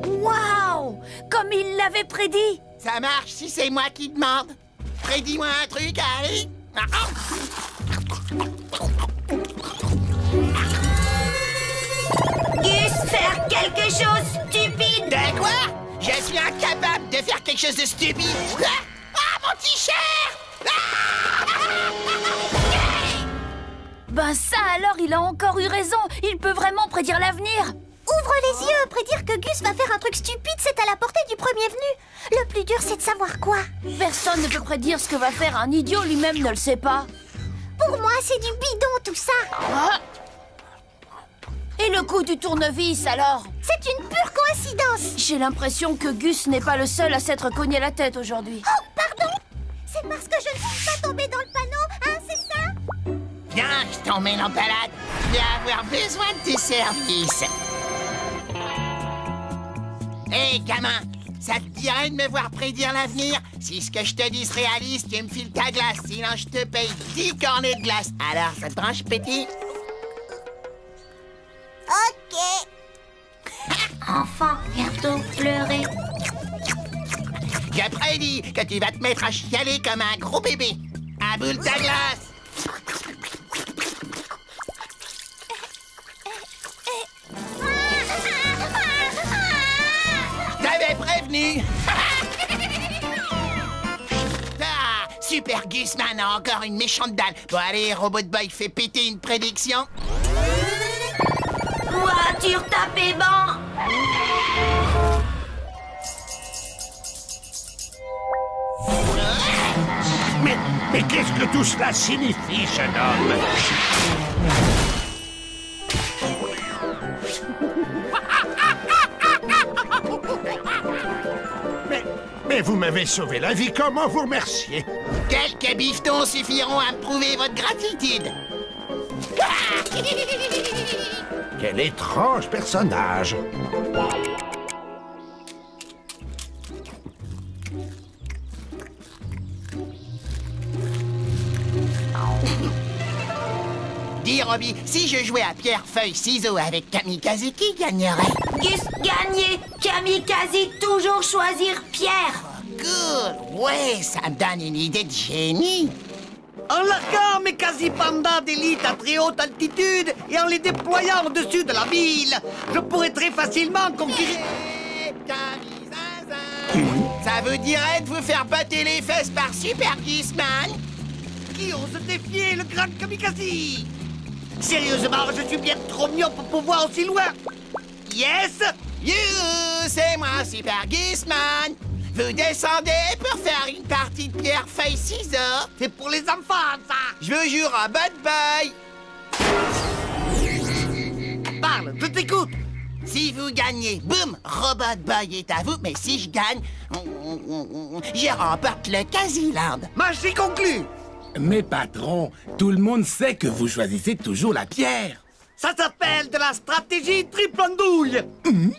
Waouh! Comme il l'avait prédit! Ça marche si c'est moi qui demande. Prédis-moi un truc, allez. Gus, faire quelque chose stupide! De quoi? Je suis incapable de faire quelque chose de stupide. Ah, mon t-shirt! Ben ça alors, il a encore eu raison. Il peut vraiment prédire l'avenir. Ouvre les yeux, prédire que Gus va faire un truc stupide, c'est à la portée du premier venu. Le plus dur, c'est de savoir quoi. Personne ne peut prédire ce que va faire un idiot, lui-même ne le sait pas. Pour moi, c'est du bidon tout ça. Ah. Et le coup du tournevis alors? C'est une pure coïncidence. J'ai l'impression que Gus n'est pas le seul à s'être cogné la tête aujourd'hui. Oh, pardon? C'est parce que je ne suis pas tombée dans le panneau, hein, c'est ça? Viens, je t'emmène en balade. Je vais avoir besoin de tes services. Hé, gamin, ça te dirait de me voir prédire l'avenir? Si ce que je te dis se réalise, tu me files ta glace. Sinon, je te paye 10 cornets de glace. Alors, ça te branche, petit? Ok. Enfant, bientôt pleurer. Je prédis que tu vas te mettre à chialer comme un gros bébé. Aboule ta glace. bienvenue. Ah, Super Gusman a encore une méchante dalle. Bon, allez, Robot Boy, fais péter une prédiction. Voiture tapée banc. Mais qu'est-ce que tout cela signifie, jeune homme? Mais vous m'avez sauvé la vie, comment vous remercier? Quelques bifetons suffiront à me prouver votre gratitude. Quel étrange personnage! Dis, Robbie, si je jouais à pierre, feuille, ciseaux avec Kamikaze, qui gagnerait? Gus, gagner. Kamikaze, toujours choisir Pierre. Cool, ouais, ça me donne une idée de génie. En larguant mes quasi-pandas d'élite à très haute altitude et en les déployant au-dessus de la ville, je pourrais très facilement conquérir... Ça vous dirait de vous faire battre les fesses par Super Gusman? Qui ose défier le grand Kamikaze? Sérieusement, je suis bien trop mignon pour pouvoir aussi loin. Yes! You, c'est moi, Super Gusman. Vous descendez pour faire une partie de pierre, feuille, ciseaux. C'est pour les enfants, ça. Je veux jouer à Bad Boy. Parle, je t'écoute. Si vous gagnez, boum, Robot Boy est à vous. Mais si je gagne, je remporte le Quasiland. Marché conclu. Mais patron, tout le monde sait que vous choisissez toujours la pierre. Ça s'appelle de la stratégie triple andouille.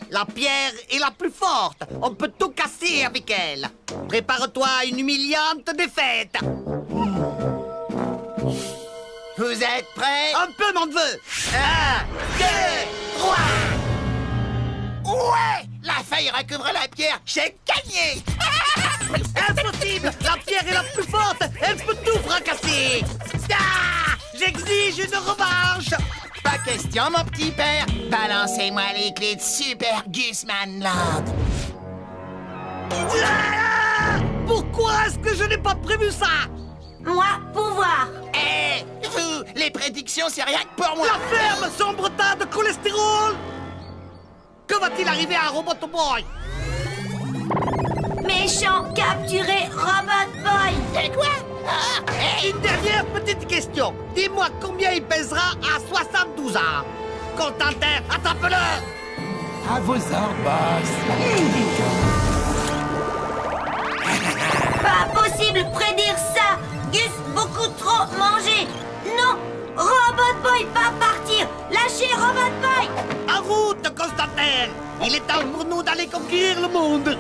La pierre est la plus forte. On peut tout casser avec elle. Prépare-toi à une humiliante défaite. Vous êtes prêts? Un peu, mon neveu. 1, 2, 3. Ouais! La feuille recouvre la pierre. J'ai gagné! Impossible! La pierre est la plus forte. Elle peut tout fracasser. Ah! J'exige une revanche. Pas question, mon petit père. Balancez-moi les clés de Super Gusman Land. Ah! Pourquoi est-ce que je n'ai pas prévu ça? Moi, pouvoir. Eh, vous, les prédictions, c'est rien que pour moi. La ferme, sombre tas de cholestérol. Que va-t-il arriver à Robot Boy? Méchant, capturé, Robot Boy. C'est quoi? Une dernière petite question. Dis-moi combien il pèsera à 72 ans. Constantin, attrape-le. À vos ordres, boss. Pas possible prédire ça. Gus, beaucoup trop mangé. Non, Robot Boy va partir. Lâchez Robot Boy. En route, Constantin. Il est temps pour nous d'aller conquérir le monde.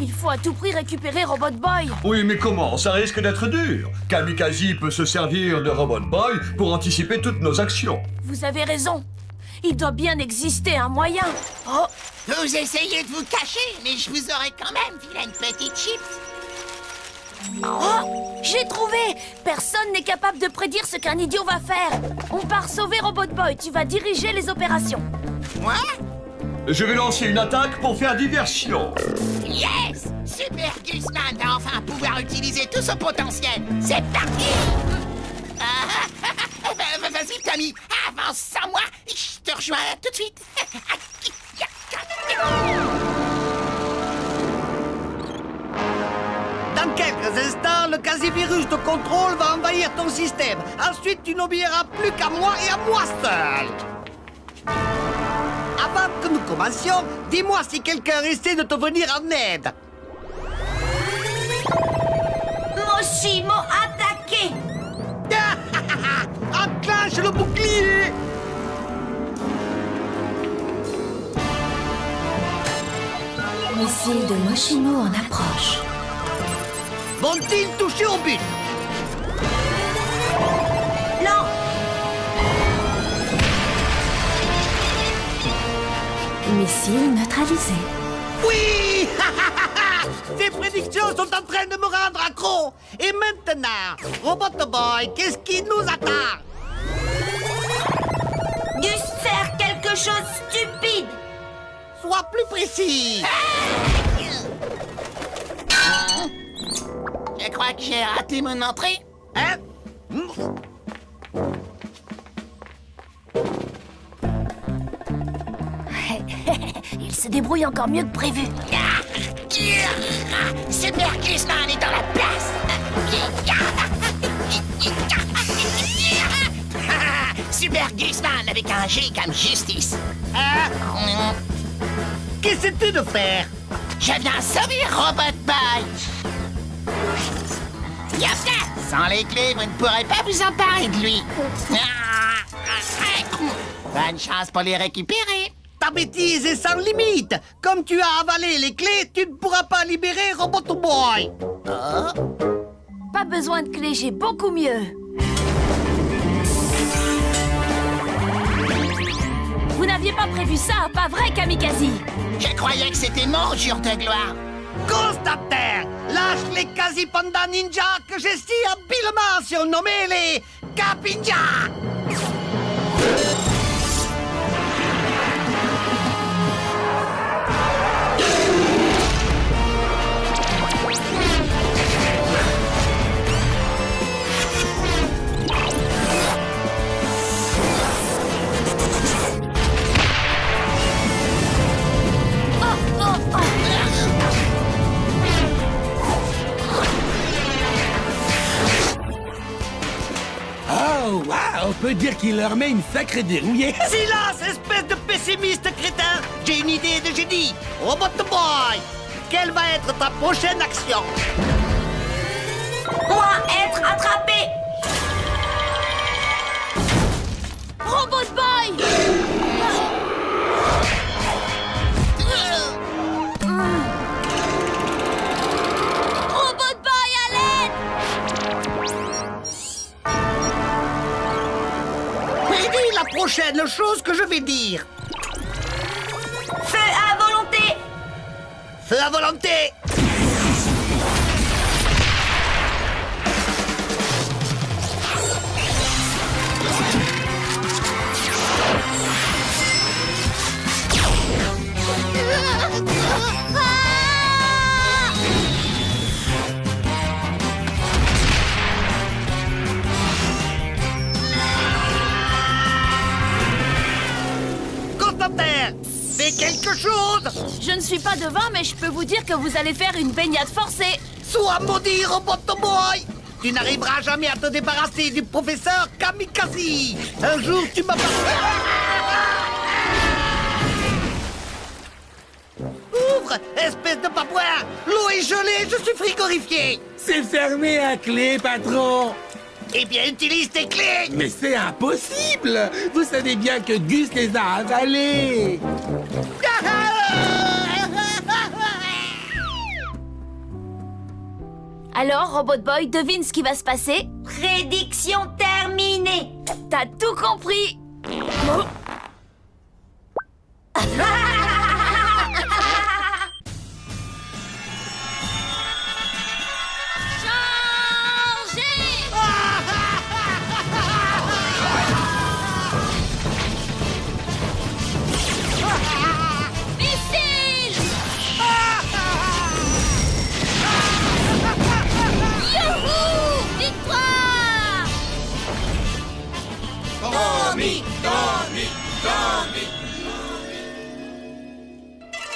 Il faut à tout prix récupérer Robot Boy. Oui, mais comment? Ça risque d'être dur. Kamikaze peut se servir de Robot Boy pour anticiper toutes nos actions. Vous avez raison. Il doit bien exister un moyen. Oh, vous essayez de vous cacher, mais je vous aurais quand même vilaine petite chips. Oh, j'ai trouvé. Personne n'est capable de prédire ce qu'un idiot va faire. On part sauver Robot Boy. Tu vas diriger les opérations. Moi? Je vais lancer une attaque pour faire diversion. Yes! Super Gusman va enfin pouvoir utiliser tout son potentiel. C'est parti! Vas-y, Tommy, avance sans moi. Je te rejoins tout de suite. Dans quelques instants, le quasi-virus de contrôle va envahir ton système. Ensuite, tu n'obéiras plus qu'à moi et à moi seul. Avant que nous commencions, dis-moi si quelqu'un essaie de te venir en aide. Moshimo attaqué. Enclenche le bouclier. Missile de Moshimo en approche. Vont-ils toucher au but? Non. Missile neutralisé. Oui. Ces prédictions sont en train de me rendre accro. Et maintenant, Robot Boy, qu'est-ce qui nous attend? Gus faire quelque chose stupide. Sois plus précis. Je crois que j'ai raté mon entrée. Hein? Il se débrouille encore mieux que prévu. Super Guzman est dans la place. Super Guzman avec un G comme justice. Qu'essaies-tu de faire? Je viens sauver Robot Boy. Yasna, sans les clés, vous ne pourrez pas vous emparer de lui. Bonne chance pour les récupérer. Ta bêtise est sans limite. Comme tu as avalé les clés, tu ne pourras pas libérer Robot Boy. Pas besoin de clés, j'ai beaucoup mieux. Vous n'aviez pas prévu ça, pas vrai, Kamikaze? Je croyais que c'était mon jour de gloire. Constater, lâche les quasi-panda ninja que j'ai si habilement surnommés les Capinja. Oh, wow! On peut dire qu'il leur met une sacrée dérouillée. Silence, espèce de pessimiste crétin! J'ai une idée de génie! Robot Boy! Quelle va être ta prochaine action? Moi, être attrapé. Robot Boy! Robot Boy, à l'aide! Prédis la prochaine chose que je vais dire. Feu à volonté. Feu à volonté! Constantin, fais quelque chose! Je ne suis pas devin, mais je peux vous dire que vous allez faire une baignade forcée. Sois maudit, Robot Boy! Tu n'arriveras jamais à te débarrasser du professeur Kamikaze! Un jour, tu m'appartiens! Ouvre, espèce de papouin! L'eau est gelée, je suis frigorifié! C'est fermé à clé, patron! Eh bien, utilise tes clés! Mais c'est impossible! Vous savez bien que Gus les a avalés! Alors, Robot Boy, devine ce qui va se passer. Prédiction terminée. T'as tout compris.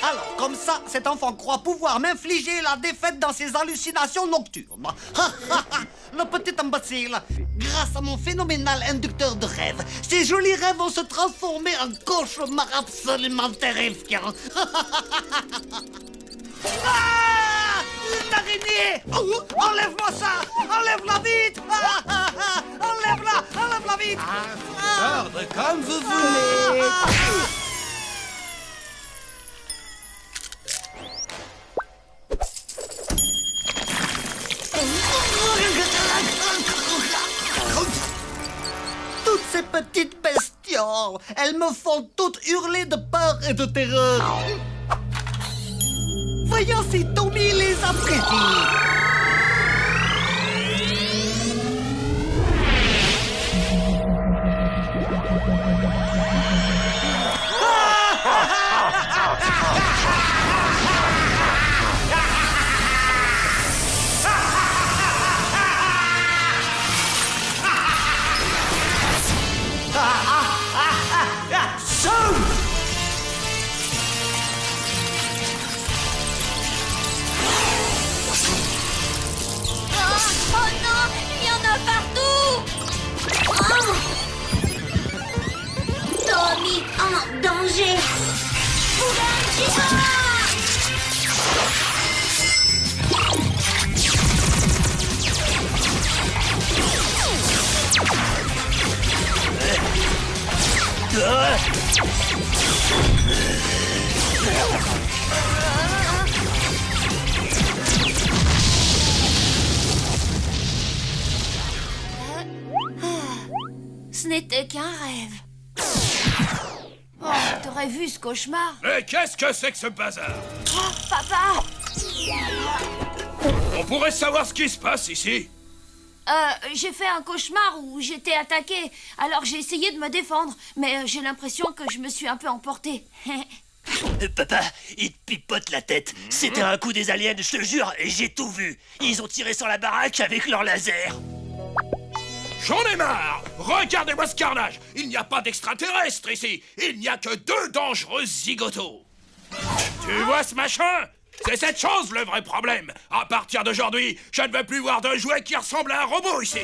Alors, comme ça, cet enfant croit pouvoir m'infliger la défaite dans ses hallucinations nocturnes. Le petit imbécile. Grâce à mon phénoménal inducteur de rêves, ces jolis rêves vont se transformer en cauchemars absolument terrifiants. Ah! Une araignée! Enlève-moi ça! Enlève-la vite! Enlève-la vite! Ordre comme vous voulez! Toutes ces petites bestioles, elles me font toutes hurler de peur et de terreur. Voyons si Tommy les apprécie. Oh non, il y en a partout. Tommy en danger. Ce n'était qu'un rêve. Oh, t'aurais vu ce cauchemar? Mais qu'est-ce que c'est que ce bazar? Oh, papa! On pourrait savoir ce qui se passe ici? J'ai fait un cauchemar où j'étais attaquée. Alors j'ai essayé de me défendre, mais j'ai l'impression que je me suis un peu emportée. Papa, il te pipote la tête. C'était un coup des aliens, je te jure, et j'ai tout vu. Ils ont tiré sur la baraque avec leur laser. J'en ai marre! Regardez-moi ce carnage! Il n'y a pas d'extraterrestres ici! Il n'y a que 2 dangereux zigotos! Tu vois ce machin? C'est cette chose le vrai problème! À partir d'aujourd'hui, je ne veux plus voir de jouet qui ressemble à un robot ici!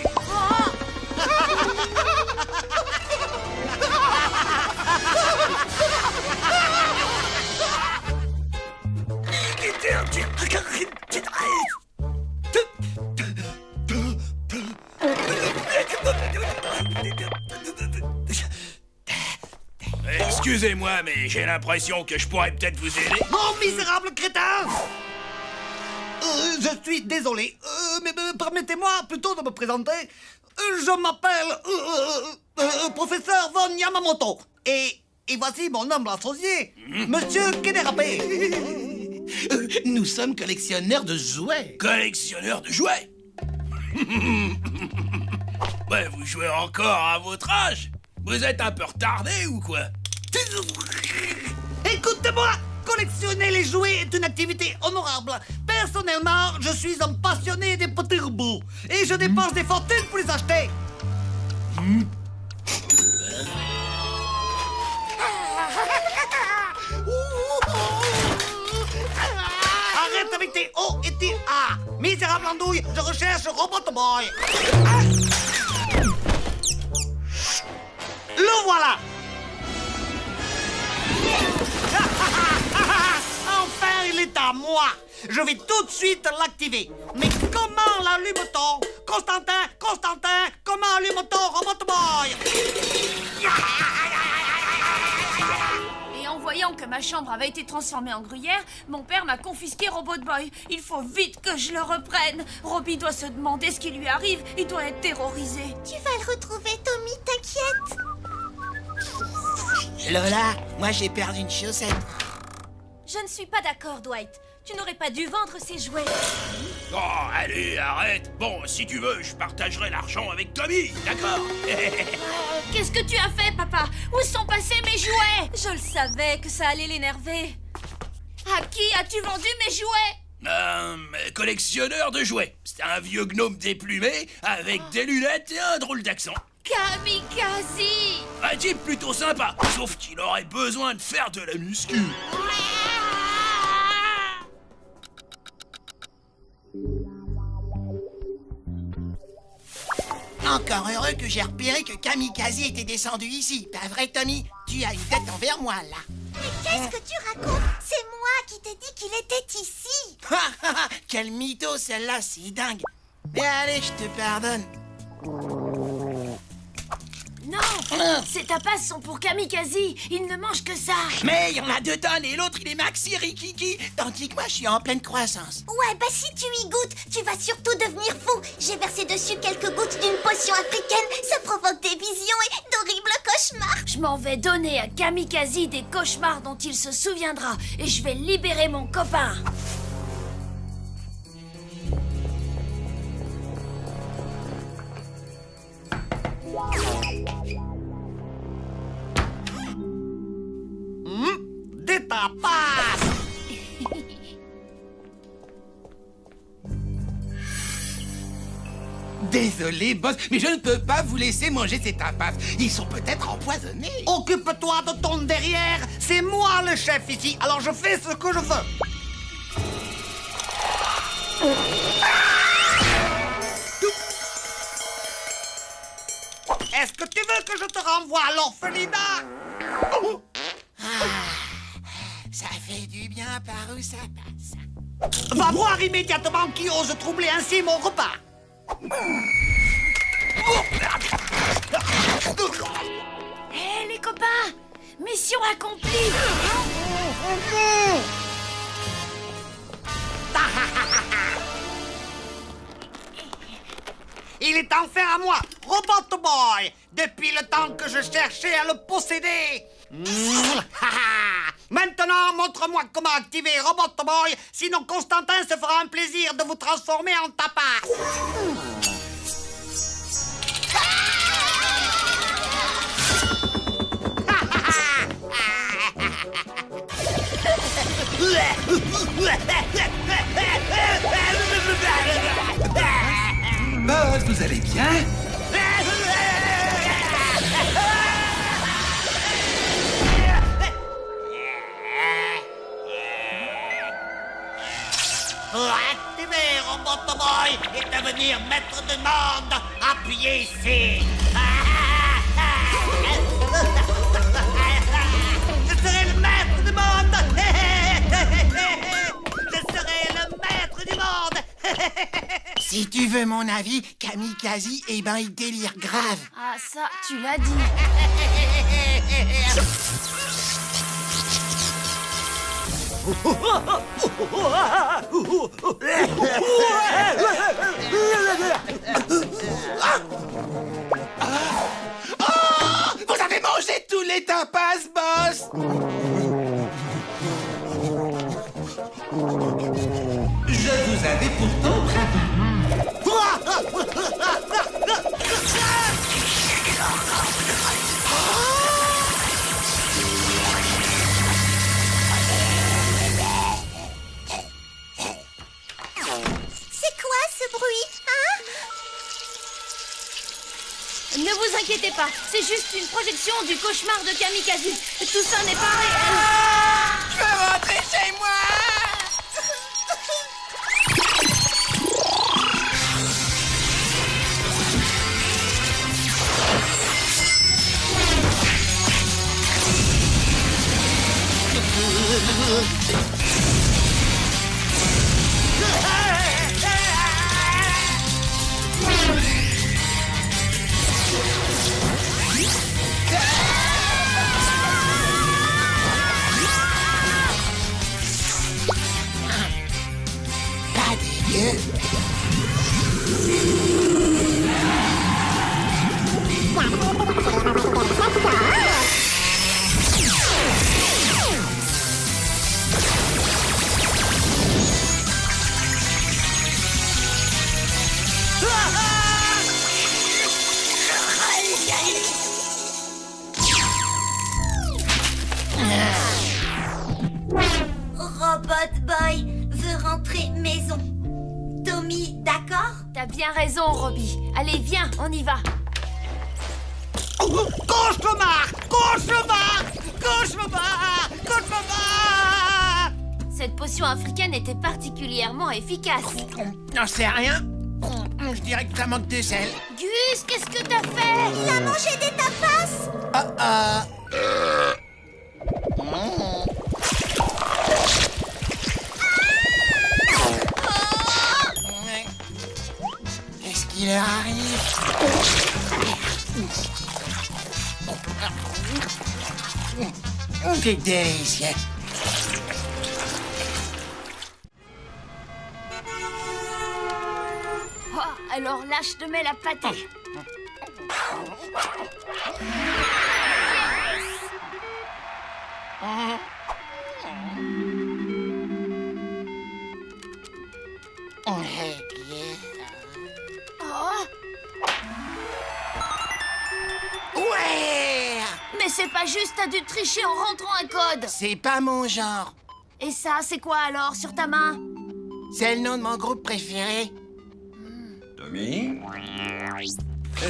Excusez-moi, mais j'ai l'impression que je pourrais peut-être vous aider. Mon misérable crétin! Je suis désolé, mais permettez-moi plutôt de me présenter. Je m'appelle professeur Von Yamamoto. Et voici mon humble associé, Monsieur Kederapé. Nous sommes collectionneurs de jouets. Collectionneur de jouets? Ouais, vous jouez encore à votre âge? Vous êtes un peu retardé ou quoi? Écoutez-moi! Collectionner les jouets est une activité honorable. Personnellement, je suis un passionné des petits robots. Et je dépense des fortunes pour les acheter. Arrête avec tes O et tes A. Misérable andouille, je recherche Robot Boy. Le voilà. Enfin, il est à moi. Je vais tout de suite l'activer. Mais comment l'allume-t-on? Constantin, comment allume-t-on Robot Boy? Et en voyant que ma chambre avait été transformée en gruyère, mon père m'a confisqué Robot Boy. Il faut vite que je le reprenne. Robbie doit se demander ce qui lui arrive. Il doit être terrorisé. Tu vas le retrouver, Tommy, t'inquiète. Lola, moi j'ai perdu une chaussette. Je ne suis pas d'accord, Dwight. Tu n'aurais pas dû vendre ces jouets. Oh, allez, arrête. Bon, si tu veux, je partagerai l'argent avec Tommy, d'accord? Qu'est-ce que tu as fait, papa? Où sont passés mes jouets? Je le savais que ça allait l'énerver. À qui as-tu vendu mes jouets? Collectionneur de jouets. C'est un vieux gnome déplumé avec des lunettes et un drôle d'accent. Kamikaze! Un type plutôt sympa, sauf qu'il aurait besoin de faire de la muscu. Encore heureux que j'ai repéré que Kamikaze était descendu ici. Pas vrai, Tommy? Tu as une tête envers moi, là. Mais qu'est-ce que tu racontes? C'est moi qui t'ai dit qu'il était ici. Quel mytho, celle-là, c'est dingue. Mais allez, je te pardonne. Non! Ces tapas sont pour Kamikaze. Il ne mange que ça. Mais il y en a 2 tonnes et l'autre, il est maxi rikiki. Tandis que moi, je suis en pleine croissance. Ouais, bah si tu y goûtes, tu vas surtout devenir fou. J'ai versé dessus quelques gouttes d'une potion africaine. Ça provoque des visions et d'horribles cauchemars. Je m'en vais donner à Kamikaze des cauchemars dont il se souviendra. Et je vais libérer mon copain. Désolé, boss, mais je ne peux pas vous laisser manger ces tapas. Ils sont peut-être empoisonnés. Occupe-toi de ton derrière. C'est moi le chef ici, alors je fais ce que je veux. Est-ce que tu veux que je te renvoie à l'orphelinat? Ça fait du bien par où ça passe. Va voir immédiatement qui ose troubler ainsi mon repas. Hé, les copains! Mission accomplie! Il est enfin à moi, Robot Boy, depuis le temps que je cherchais à le posséder. Maintenant, montre-moi comment activer Robot Boy, sinon Constantin se fera un plaisir de vous transformer en tapas. Boss, vous allez bien? Pour activer Robot Boy et devenir maître de monde, appuyez ici. Je serai le maître du monde. Je serai le maître du monde. Si tu veux mon avis, Kamikaze, eh ben, il délire grave. Ah, ça, tu l'as dit. Vous avez mangé tous les tapas, boss! Je vous avais pourtant prévenu. C'est quoi ce bruit, hein? Ne vous inquiétez pas, c'est juste une projection du cauchemar de Kamikaze. Tout ça n'est pas réel. Je veux rentrer chez moi! Pas dégueu. Robot Boy veut rentrer maison. Tommy, d'accord? T'as bien raison, Robbie. Allez, viens, on y va. Cauchemar! Cauchemar! Cauchemar! Cauchemar! Cette potion africaine était particulièrement efficace. J'en sais rien. Je dirais que ça manque de sel. Gus, qu'est-ce que t'as fait? Il a mangé des tapas? Qu'est-ce qui leur arrive? C'est délicieux. Oh, alors là, je te mets la pâtée. Oh. Ouais! Mais c'est pas juste, t'as dû tricher en rentrant un code. C'est pas mon genre. Et ça, c'est quoi alors, sur ta main? C'est le nom de mon groupe préféré. Tommy?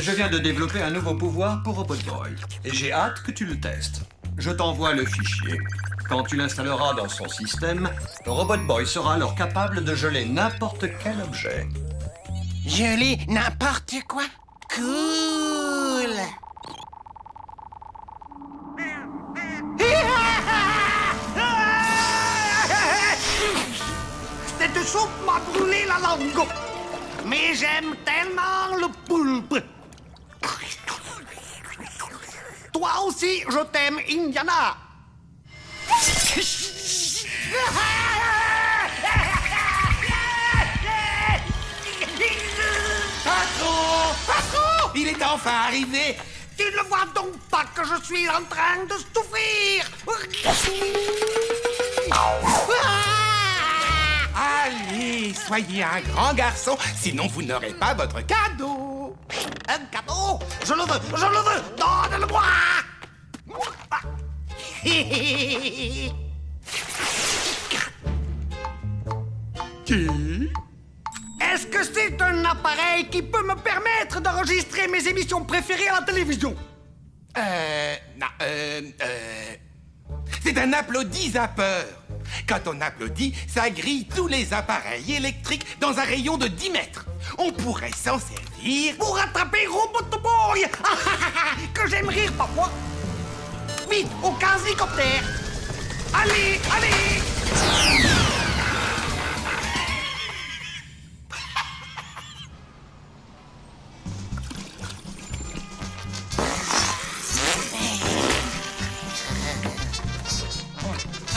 Je viens de développer un nouveau pouvoir pour Robot Boy. Et j'ai hâte que tu le testes. Je t'envoie le fichier. Quand tu l'installeras dans son système, Robot Boy sera alors capable de geler n'importe quel objet. Geler n'importe quoi? Cool! Cette soupe m'a brûlé la langue. Mais j'aime tellement le poulpe. Toi aussi, je t'aime, Indiana. Patron! Patron! Il est enfin arrivé! Tu ne vois donc pas que je suis en train de souffrir? Allez, soyez un grand garçon, sinon vous n'aurez pas votre cadeau. Un cadeau? Je le veux, je le veux! Donne-le-moi! Qui? Est-ce que c'est un appareil qui peut me permettre d'enregistrer mes émissions préférées à la télévision? Non, c'est un applaudis-zappeur. Quand on applaudit, ça grille tous les appareils électriques dans un rayon de 10 mètres. On pourrait s'en servir pour attraper Robot Boy. Que j'aime rire parfois. Vite, au quasi-coptère. Allez, allez.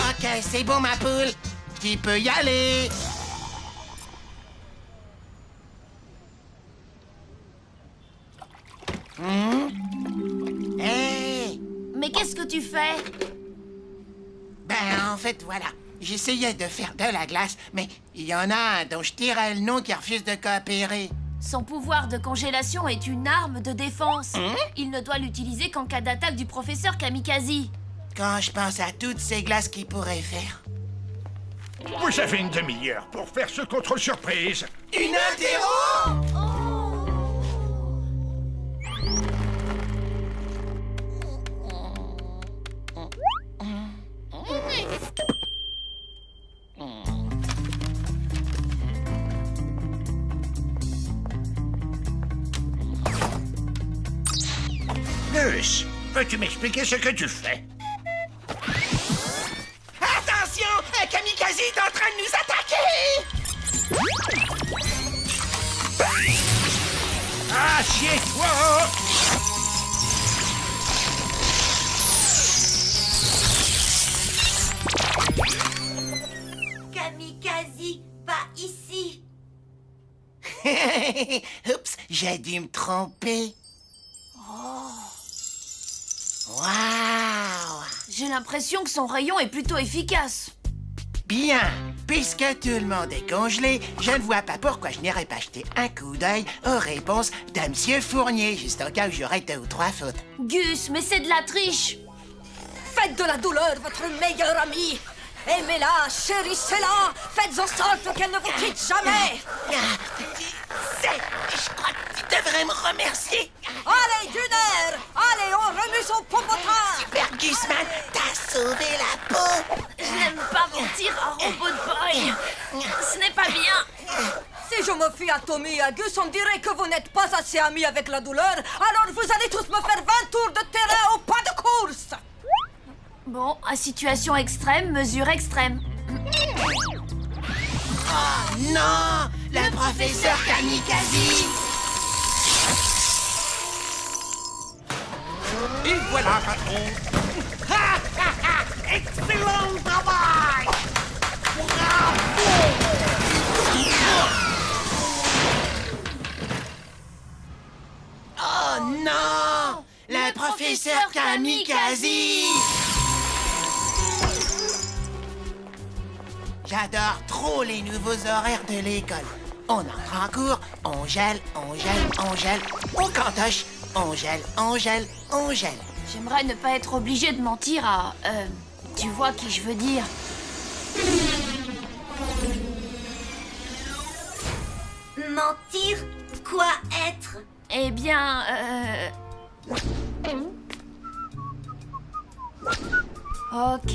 Ok, c'est bon, ma poule. Tu peux y aller. Hey! Mais qu'est-ce que tu fais? Ben, en fait, voilà. J'essayais de faire de la glace, mais il y en a un dont je tirais le nom qui refuse de coopérer. Son pouvoir de congélation est une arme de défense. Il ne doit l'utiliser qu'en cas d'attaque du professeur Kamikaze. Quand je pense à toutes ces glaces qu'il pourrait faire. Vous avez une demi-heure pour faire ce contrôle surprise. Une interro? Gus, peux-tu m'expliquer ce que tu fais? Attention! Un kamikaze est en train de nous attaquer! Assieds-toi! Kamikaze, pas ici. Oups, j'ai dû me tromper. Waouh! J'ai l'impression que son rayon est plutôt efficace. Bien, puisque tout le monde est congelé, je ne vois pas pourquoi je n'irais pas jeter un coup d'œil aux réponses de Monsieur Fournier, juste au cas où j'aurais 2 ou 3 fautes. Gus, mais c'est de la triche. Faites de la douleur votre meilleur ami. Aimez-la, chérissez-la. Faites en sorte qu'elle ne vous quitte jamais. Je crois que tu devrais me remercier. Allez, Gunner! Allez, on remue son popotin! Super Gusman, t'as sauvé la peau. Je n'aime pas mentir à Robot Boy. Ce n'est pas bien. Si je me fie à Tommy et à Gus, on dirait que vous n'êtes pas assez amis avec la douleur. Alors vous allez tous me faire 20 tours de terrain au pas de course. Bon, à situation extrême, mesure extrême. Oh non! Le professeur Kamikaze! Et voilà, patron. Excellent travail! Bravo! Oh non! Le professeur Kamikaze! J'adore trop les nouveaux horaires de l'école. On entre en cours, on gèle, on gèle, on gèle, on cantoche, on gèle, on gèle, on gèle. J'aimerais ne pas être obligée de mentir à... tu vois qui je veux dire. Mentir? Quoi? quoi être? Eh bien, Ok,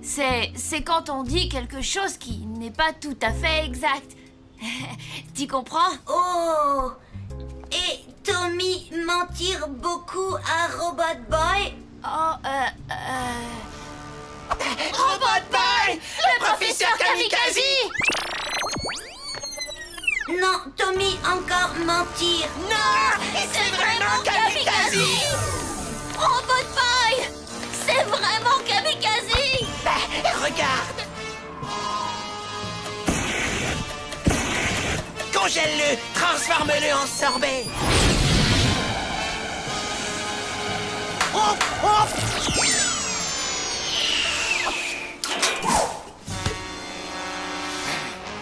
c'est quand on dit quelque chose qui n'est pas tout à fait exact. Tu comprends? Oh! Et Tommy mentir beaucoup à Robot Boy? Oh, Robot Boy! Le professeur Kamikaze! Non, Tommy encore mentir. Non! C'est vraiment Kamikaze! Robot Boy! C'est vraiment Kamikaze! Regarde! Congèle-le! Transforme-le en sorbet! Oh! Oh!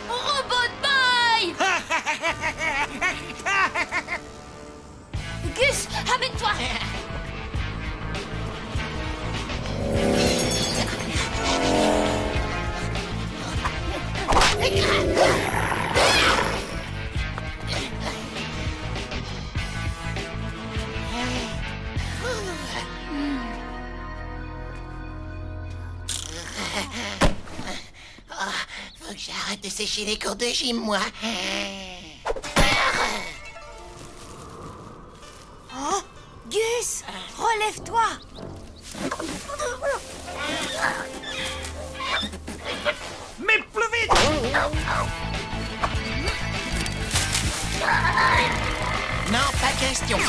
Robot Boy! Gus, amène-toi! Faut que j'arrête de sécher les cours de gym, moi. Oh, Gus, relève-toi. Mais plus vite! Non, pas question.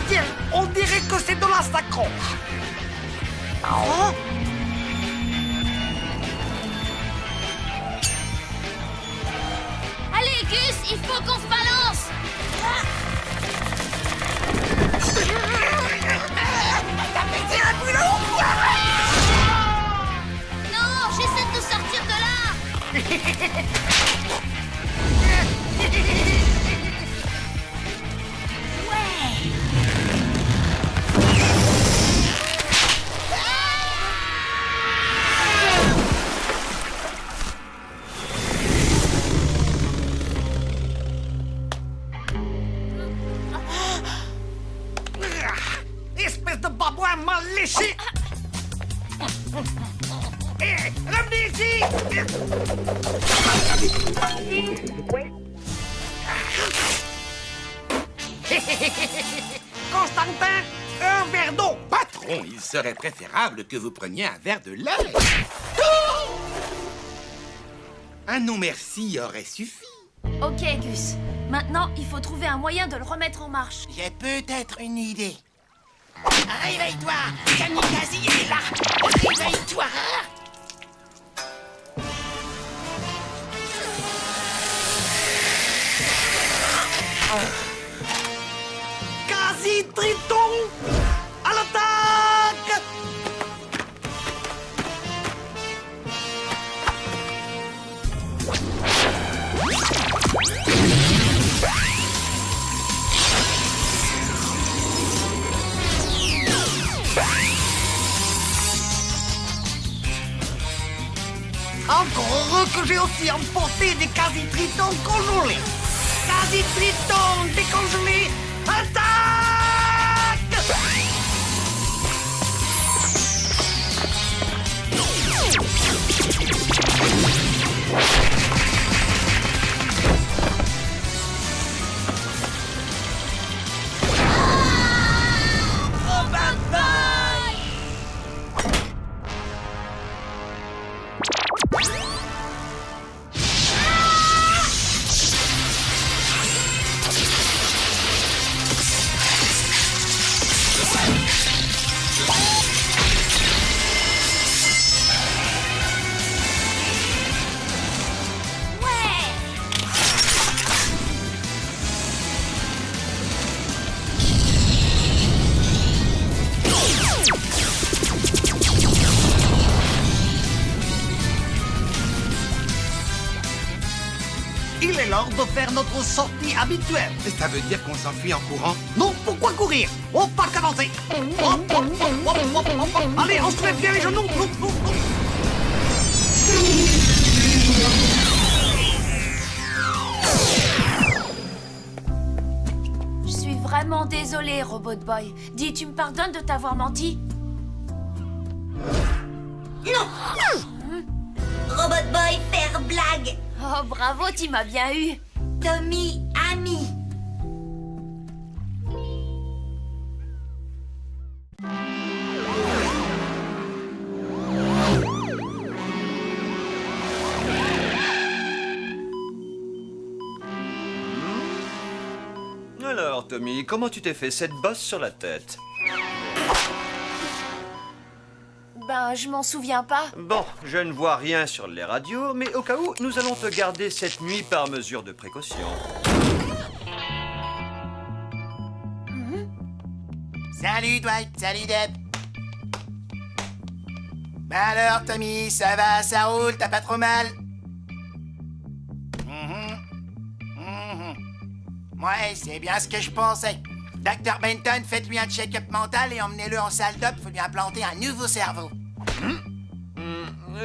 Tiens, on dirait que c'est de la saccroche. Oh. Allez, Gus, il faut qu'on se balance. T'as pété un boulot? Non, j'essaie de nous sortir de là. Ouais. Espèce de babouin mal léché! Hé, revenez ici! Constantin, un verre d'eau! Patron, il serait préférable que vous preniez un verre de lait. Un non merci aurait suffi. Ok, Gus. Maintenant, il faut trouver un moyen de le remettre en marche. J'ai peut-être une idée. Réveille-toi! Kamikaze est là! Réveille-toi! Quasi-triton! À l'attaque! Encore heureux que j'ai aussi emporté des quasi-tritons congelés. Quasi-tritons décongelés, attaque! Il est l'heure de faire notre sortie habituelle. Ça veut dire qu'on s'enfuit en courant? Non, pourquoi courir? On pas qu'avancer. Hop, hop, hop, hop, hop, hop, hop. Allez, on se met bien les genoux. Hop, hop, hop. Je suis vraiment désolée, Robot Boy. Dis, tu me pardonnes de t'avoir menti? Non. Robot Boy, faire blague. Oh, bravo, tu m'as bien eu. Tommy, ami. Alors, Tommy, comment tu t'es fait cette bosse sur la tête? Ben, je m'en souviens pas. Bon, je ne vois rien sur les radios, mais au cas où, nous allons te garder cette nuit par mesure de précaution. Salut Dwight, salut Deb. Bah alors Tommy, ça va, ça roule, t'as pas trop mal? Ouais, c'est bien ce que je pensais. Dr Benton, faites-lui un check-up mental et emmenez-le en salle d'op, faut lui implanter un nouveau cerveau.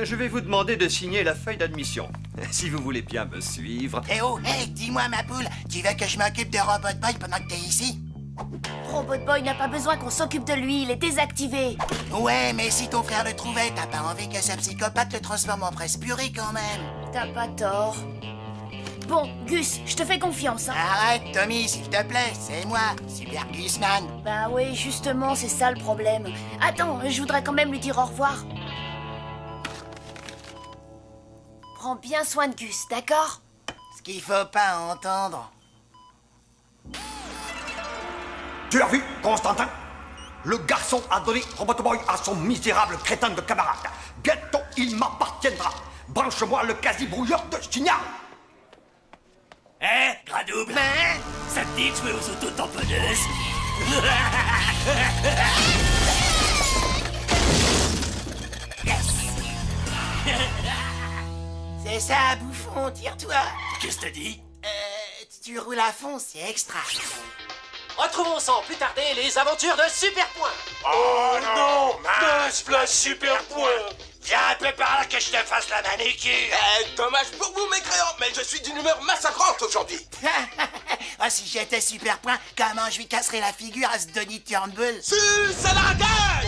Je vais vous demander de signer la feuille d'admission, si vous voulez bien me suivre. Eh oh, hey, dis-moi ma poule, tu veux que je m'occupe de Robot Boy pendant que t'es ici? Robot Boy n'a pas besoin qu'on s'occupe de lui, il est désactivé. Ouais, mais si ton frère le trouvait, t'as pas envie que ce psychopathe le transforme en presse purée quand même. T'as pas tort. Bon, Gus, je te fais confiance, hein. Arrête, Tommy, s'il te plaît, c'est moi, Super Gusman. Bah oui, justement, c'est ça le problème. Attends, je voudrais quand même lui dire au revoir. Prends bien soin de Gus, d'accord? Ce qu'il faut pas entendre. Tu as vu, Constantin? Le garçon a donné Robot Boy à son misérable crétin de camarade. Bientôt, il m'appartiendra. Branche-moi le quasi-brouilleur de signal. Hein, Gradouble? Ça te dit de jouer aux auto-tamponneuses? C'est ça, bouffon, tire-toi. Qu'est-ce que t'as dit? Tu roules à fond, c'est extra. Retrouvons sans plus tarder les aventures de Super Point. Oh non, Splash Super Point. Viens un peu par là que je te fasse la manicure. Dommage pour vous, mes créants, mais je suis d'une humeur massacrante aujourd'hui. Ah, si j'étais Super Point, comment je lui casserais la figure à ce Donny Turnbull? Si, c'est la gueule!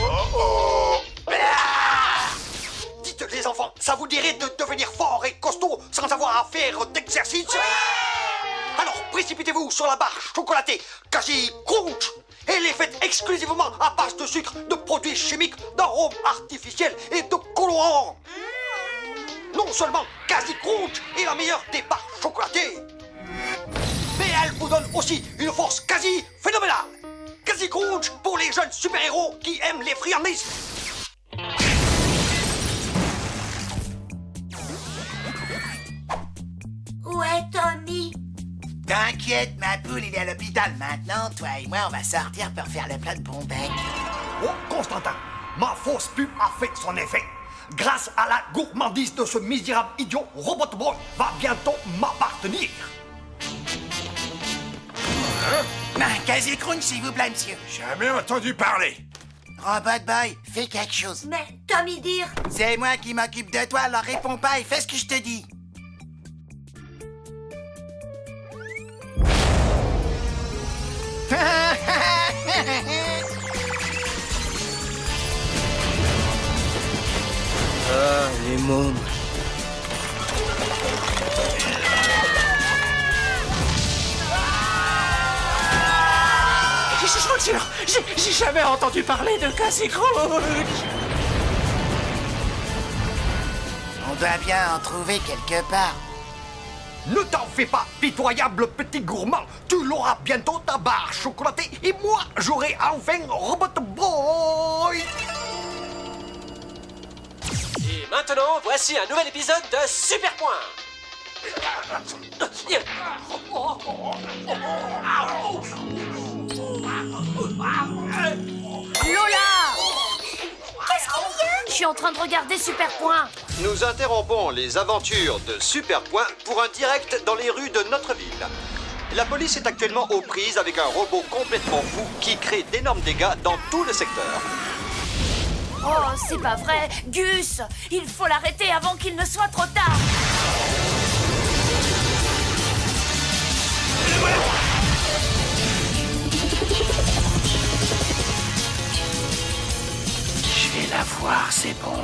Dites les enfants, ça vous dirait de devenir fort et costaud sans avoir à faire d'exercice? Alors précipitez-vous sur la barre chocolatée Quasi Crunch et les faites exclusivement à base de sucre, de produits chimiques, d'arômes artificiels et de colorants. Non seulement Quasi Crunch est la meilleure des barres chocolatées, mais elle vous donne aussi une force quasi phénoménale. Quasi Crunch pour les jeunes super-héros qui aiment les friandises. Ouais, Tommy. T'inquiète, ma poule, il est à l'hôpital maintenant. Toi et moi, on va sortir pour faire le plat de bon bec. Oh, Constantin, ma fausse pub a fait son effet. Grâce à la gourmandise de ce misérable idiot, Robot Boy va bientôt m'appartenir. Quasi Crunch, s'il vous plaît, monsieur. Jamais entendu parler. Robot Boy, fais quelque chose. Mais Tommy dire. C'est moi qui m'occupe de toi, alors réponds pas et fais ce que je te dis. Ah, les mômes. Je vous jure, j'ai jamais entendu parler de Quasi Crunch. On doit bien en trouver quelque part. Ne t'en fais pas, pitoyable petit gourmand. Tu l'auras bientôt ta barre chocolatée et moi, j'aurai enfin Robot Boy. Et maintenant, voici un nouvel épisode de Super Point. Lola! Qu'est-ce qu'il y a? Je suis en train de regarder Super Point. Nous interrompons les aventures de Super Point pour un direct dans les rues de notre ville. La police est actuellement aux prises avec un robot complètement fou qui crée d'énormes dégâts dans tout le secteur. Oh, c'est pas vrai. Gus, il faut l'arrêter avant qu'il ne soit trop tard. Je vais la voir, c'est bon.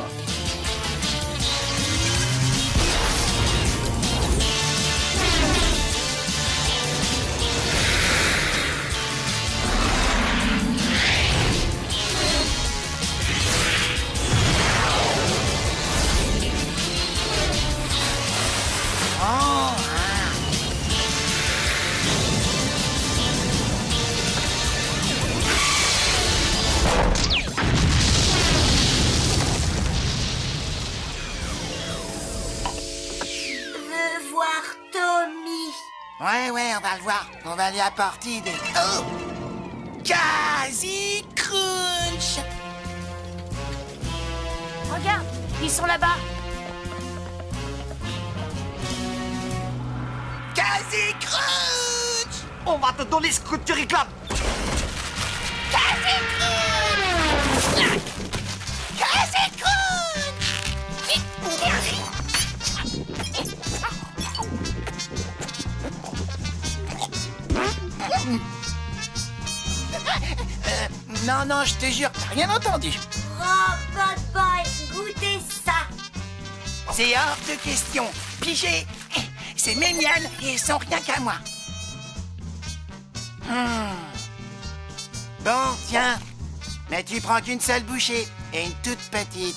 Ouais, on va le voir. On va lui apporter des... Oh! Quasi Crunch! Regarde, ils sont là-bas. Quasi Crunch! On va te donner ce que tu réclames. Quasi Crunch! Quasi Crunch! Non, je te jure, t'as rien entendu. Robot Boy, goûtez ça. C'est hors de question. Pigé, c'est mes miennes et elles sont rien qu'à moi. Bon, tiens. Mais tu prends qu'une seule bouchée et une toute petite.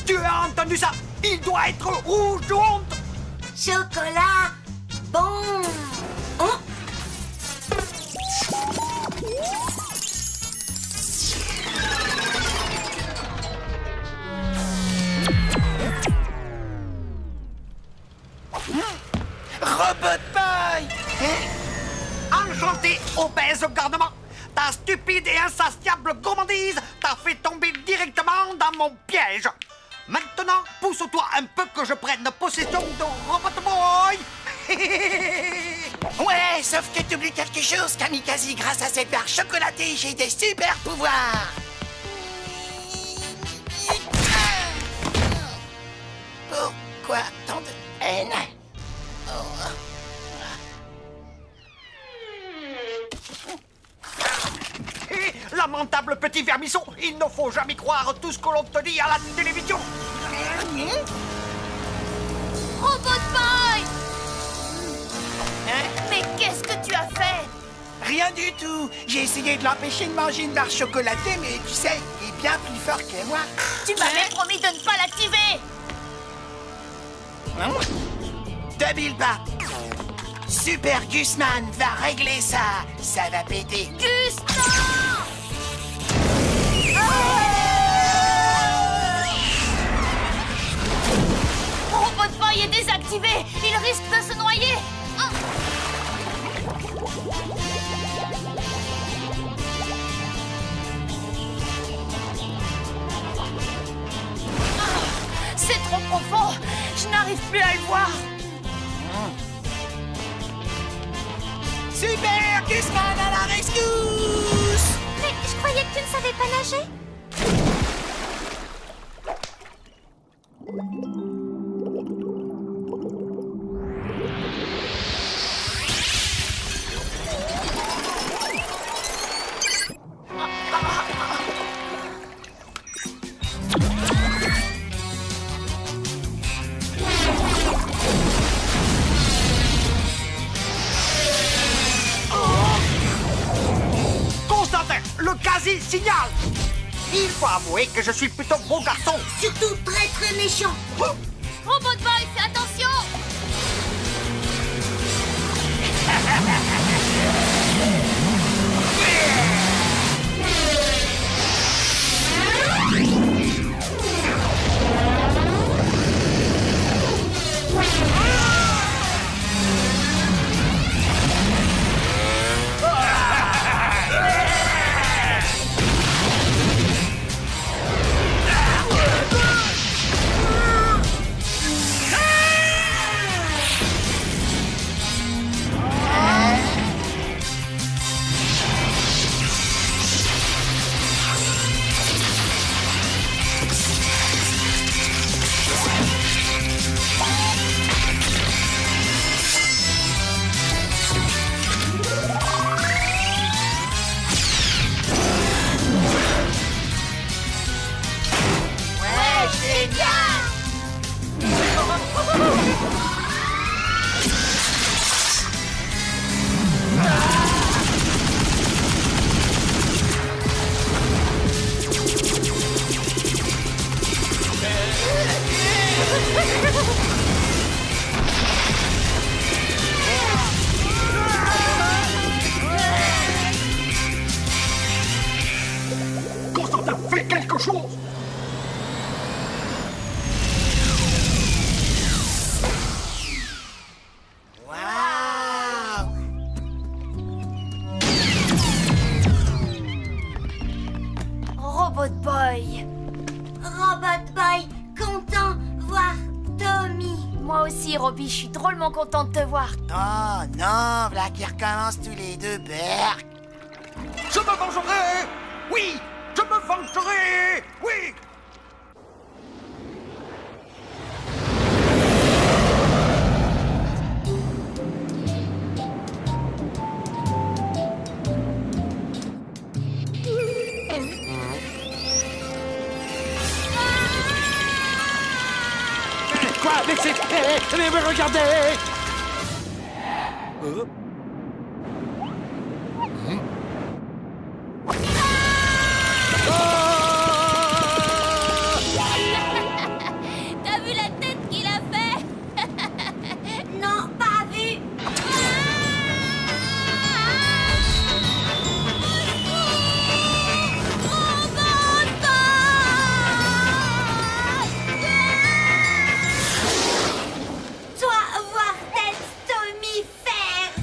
Tu as entendu ça? Il doit être rouge de honte. Chocolat, bon. Oh. Robot Boy! Enchanté, obèse gardement. Ta stupide et insatiable gourmandise t'a fait tomber directement dans mon piège. Maintenant, pousse-toi un peu que je prenne possession de Robot Boy. Ouais, sauf que tu oublies quelque chose, Kamikaze. Grâce à cette barre chocolatée, j'ai des super pouvoirs. Pourquoi tant de haine? Lamentable petit vermisson, il ne faut jamais croire tout ce que l'on te dit à la télévision. Robot Boy! Mais qu'est-ce que tu as fait? Rien du tout. J'ai essayé de l'empêcher de manger une barre chocolatée, mais tu sais, il est bien plus fort que moi. Tu m'avais promis de ne pas l'activer. Double pas. Super Gusman va régler ça. Ça va péter. Gus, non! Robot Boy est désactivé. Il risque de se noyer. C'est trop profond. Je n'arrive plus à le voir. Super Gusman à la rescousse! Mais je croyais que tu ne savais pas nager. Le quasi signal. Il faut avouer que je suis plutôt bon garçon. Surtout très très méchant. Robot Boy, fais attention. Constantin, fais quelque chose! Robot Boy. Robot Boy, content voir Tommy. Moi aussi, Robbie, je suis drôlement contente de te voir. Oh non, voilà qui recommencent tous les deux, Berk. Je me vengerai! Oui! Je me vengerai! Oui! Quoi? Mais regardez! T'as vu la tête qu'il a fait? Non, pas vu. Toi, voir tête Tommy faire.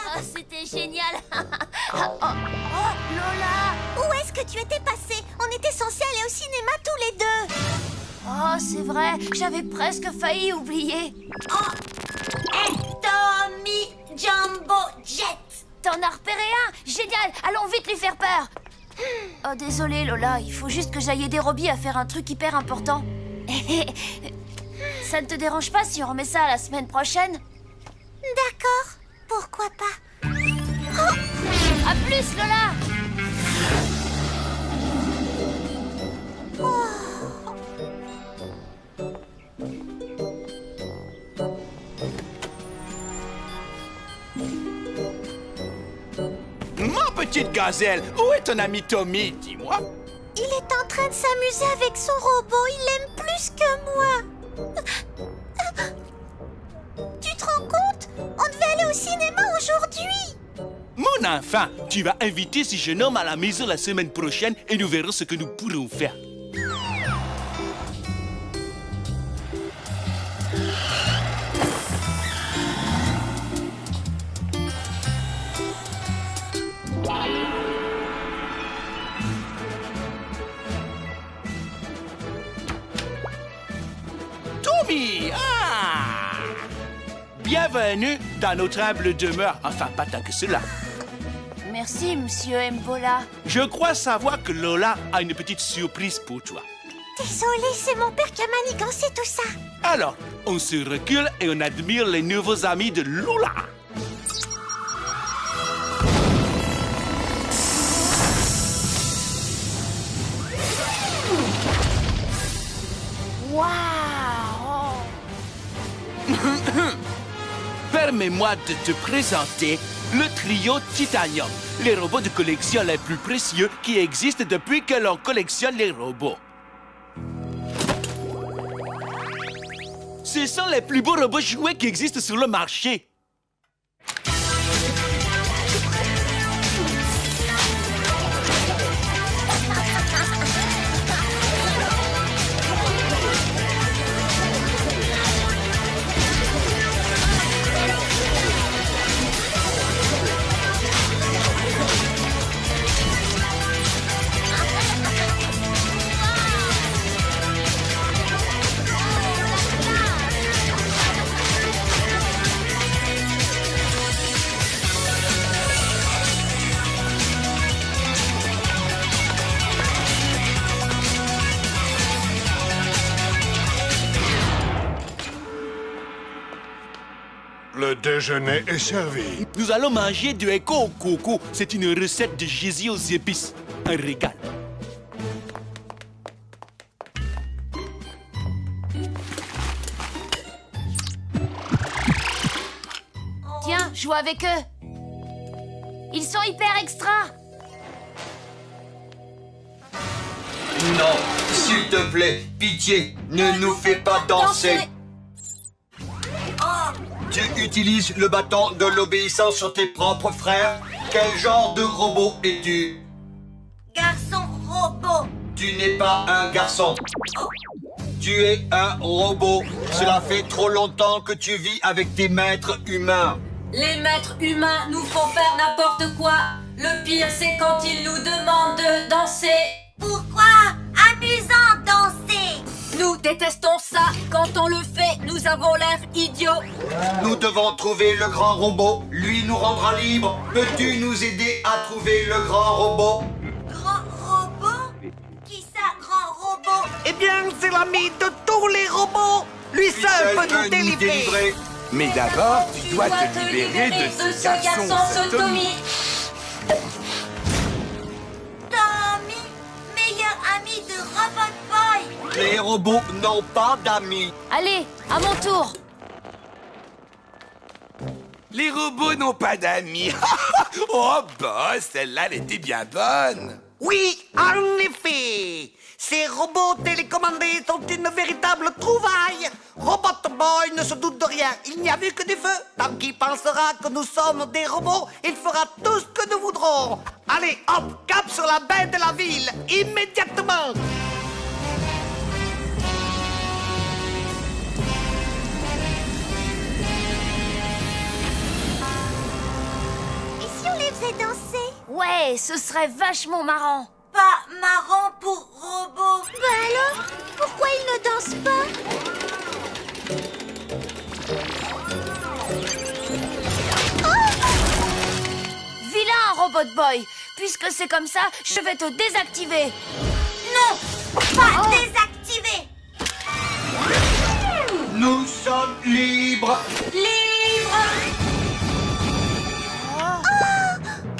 Oh, c'était génial. Oh, Lola! Où est-ce que tu étais passée? On était censés aller au cinéma tous les deux. Oh, c'est vrai, j'avais presque failli oublier. Hey, Tommy Jumbo Jet. T'en as repéré un? Génial, allons vite lui faire peur. Oh, désolé Lola, il faut juste que j'aille aider Robbie à faire un truc hyper important. Ça ne te dérange pas si on remet ça la semaine prochaine? D'accord, pourquoi pas? À plus Lola. Ma petite gazelle, où est ton ami Tommy, dis-moi? Il est en train de s'amuser avec son robot, il l'aime plus que moi. Tu te rends compte? On devait aller au cinéma aujourd'hui. Mon enfant, tu vas inviter ce jeune homme à la maison la semaine prochaine et nous verrons ce que nous pourrons faire. Tommy! Ah! Bienvenue dans notre humble demeure. Enfin, pas tant que cela. Merci, monsieur Mbola. Je crois savoir que Lola a une petite surprise pour toi. Désolée, c'est mon père qui a manigancé tout ça. Alors, on se recule et on admire les nouveaux amis de Lola. Waouh! Permets-moi de te présenter le trio Titanium, les robots de collection les plus précieux qui existent depuis que l'on collectionne les robots. Ce sont les plus beaux robots jouets qui existent sur le marché. Le déjeuner est servi. Nous allons manger du Echo au coco. C'est une recette de Jésus aux épices. Un régal. Joue avec eux. Ils sont hyper extra. Non, s'il te plaît, pitié, ne nous fais pas danser. Tu utilises le bâton de l'obéissance sur tes propres frères? Quel genre de robot es-tu? Garçon robot. Tu n'es pas un garçon. Tu es un robot. Cela fait trop longtemps que tu vis avec tes maîtres humains. Les maîtres humains nous font faire n'importe quoi. Le pire, c'est quand ils nous demandent de danser. Pourquoi? Amusant danser. Nous détestons ça. Quand on le fait, nous avons l'air idiots. Nous devons trouver le grand robot. Lui nous rendra libres. Peux-tu nous aider à trouver le grand robot? Grand robot? Qui ça, grand robot? Eh bien, c'est l'ami de tous les robots. Lui seul peut nous délivrer. Mais d'abord, tu dois te libérer de ce garçon, Tommy. Tommy, meilleur ami de Robot Boy. Les robots n'ont pas d'amis. Allez, à mon tour. Les robots n'ont pas d'amis. Oh, boss, celle-là, elle était bien bonne. Oui, en effet. Ces robots télécommandés sont une véritable trouvaille. Robot Boy ne se doute de rien. Il n'y a vu que du feu. Tant qu'il pensera que nous sommes des robots, il fera tout ce que nous voudrons. Allez, hop, cap sur la baie de la ville, immédiatement. Et si on les faisait danser? Ouais, ce serait vachement marrant. Pas marrant pour robot. Bah alors, pourquoi ils ne dansent pas? Vilain, Robot Boy. Puisque c'est comme ça, je vais te désactiver. Non, pas désactiver. Nous sommes libres. Libre.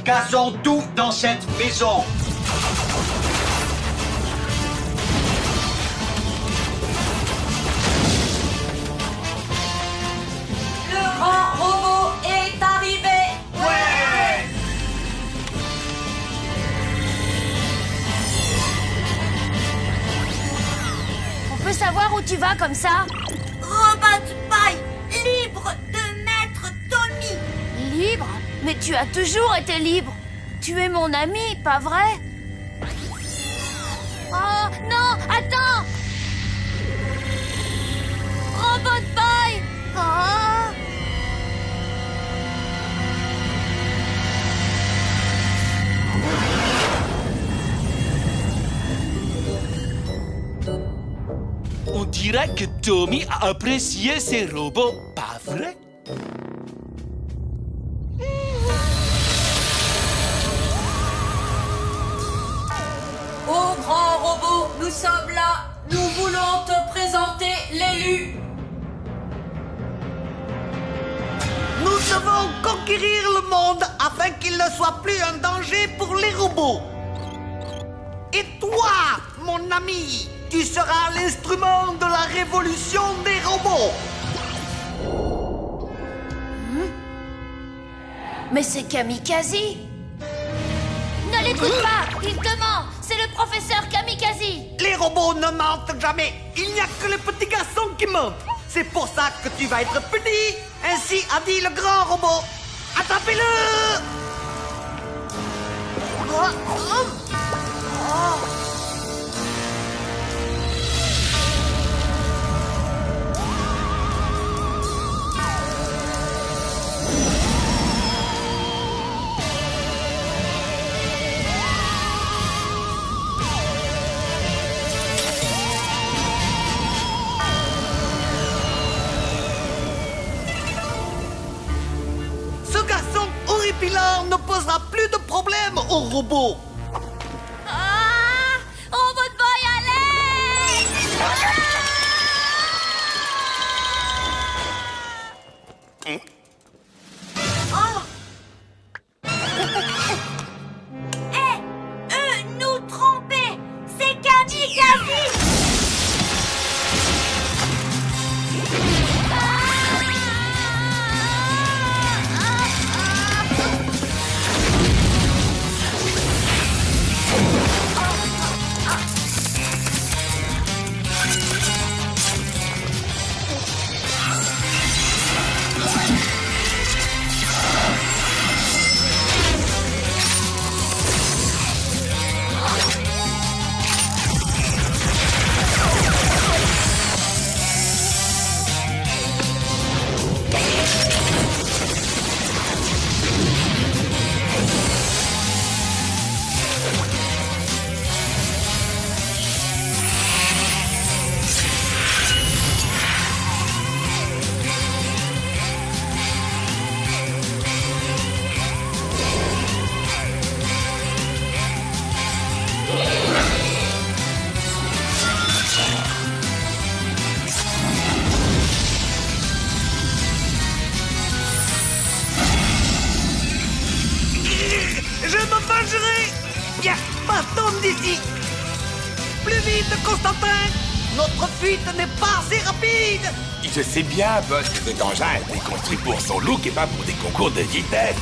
Cassons tout dans cette maison. Le grand robot est arrivé. Ouais. On peut savoir où tu vas comme ça? Robot Boy, libre de maître Tommy. Libre? Mais tu as toujours été libre. Tu es mon ami, pas vrai? Oh, non, attends! Robot Boy! Oh! On dirait que Tommy a apprécié ses robots, pas vrai? Oh grand robot, nous sommes là. Nous voulons te présenter l'élu. Nous devons conquérir le monde afin qu'il ne soit plus un danger pour les robots. Et toi, mon ami, tu seras l'instrument de la révolution des robots. Mais c'est Kamikaze. Ne l'écoute pas, il te ment. C'est le professeur Kamikaze. Les robots ne mentent jamais. Il n'y a que les petits garçons qui mentent. C'est pour ça que tu vas être puni. Ainsi a dit le grand robot. Attrapez-le! Horripilant ne posera plus de problème aux robots. Ah! Robot Boy, allez! Nous tromper. C'est Kamikaze. Constantin! Notre fuite n'est pas assez rapide! Je sais bien, boss, que cet engin a été construit pour son look et pas pour des concours de vitesse.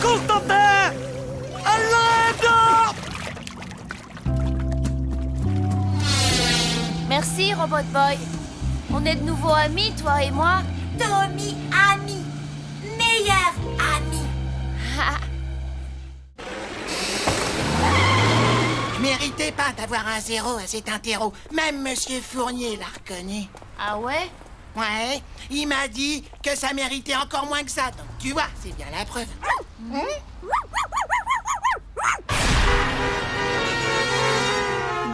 Constantin! À l'aide! Merci, Robot Boy. On est de nouveau amis, toi et moi. Tommy, ami. Meilleur ami. Je méritais pas d'avoir un 0 à cet interro. Même Monsieur Fournier l'a reconnu. Ah ouais? Ouais, il m'a dit que ça méritait encore moins que ça. Donc tu vois, c'est bien la preuve.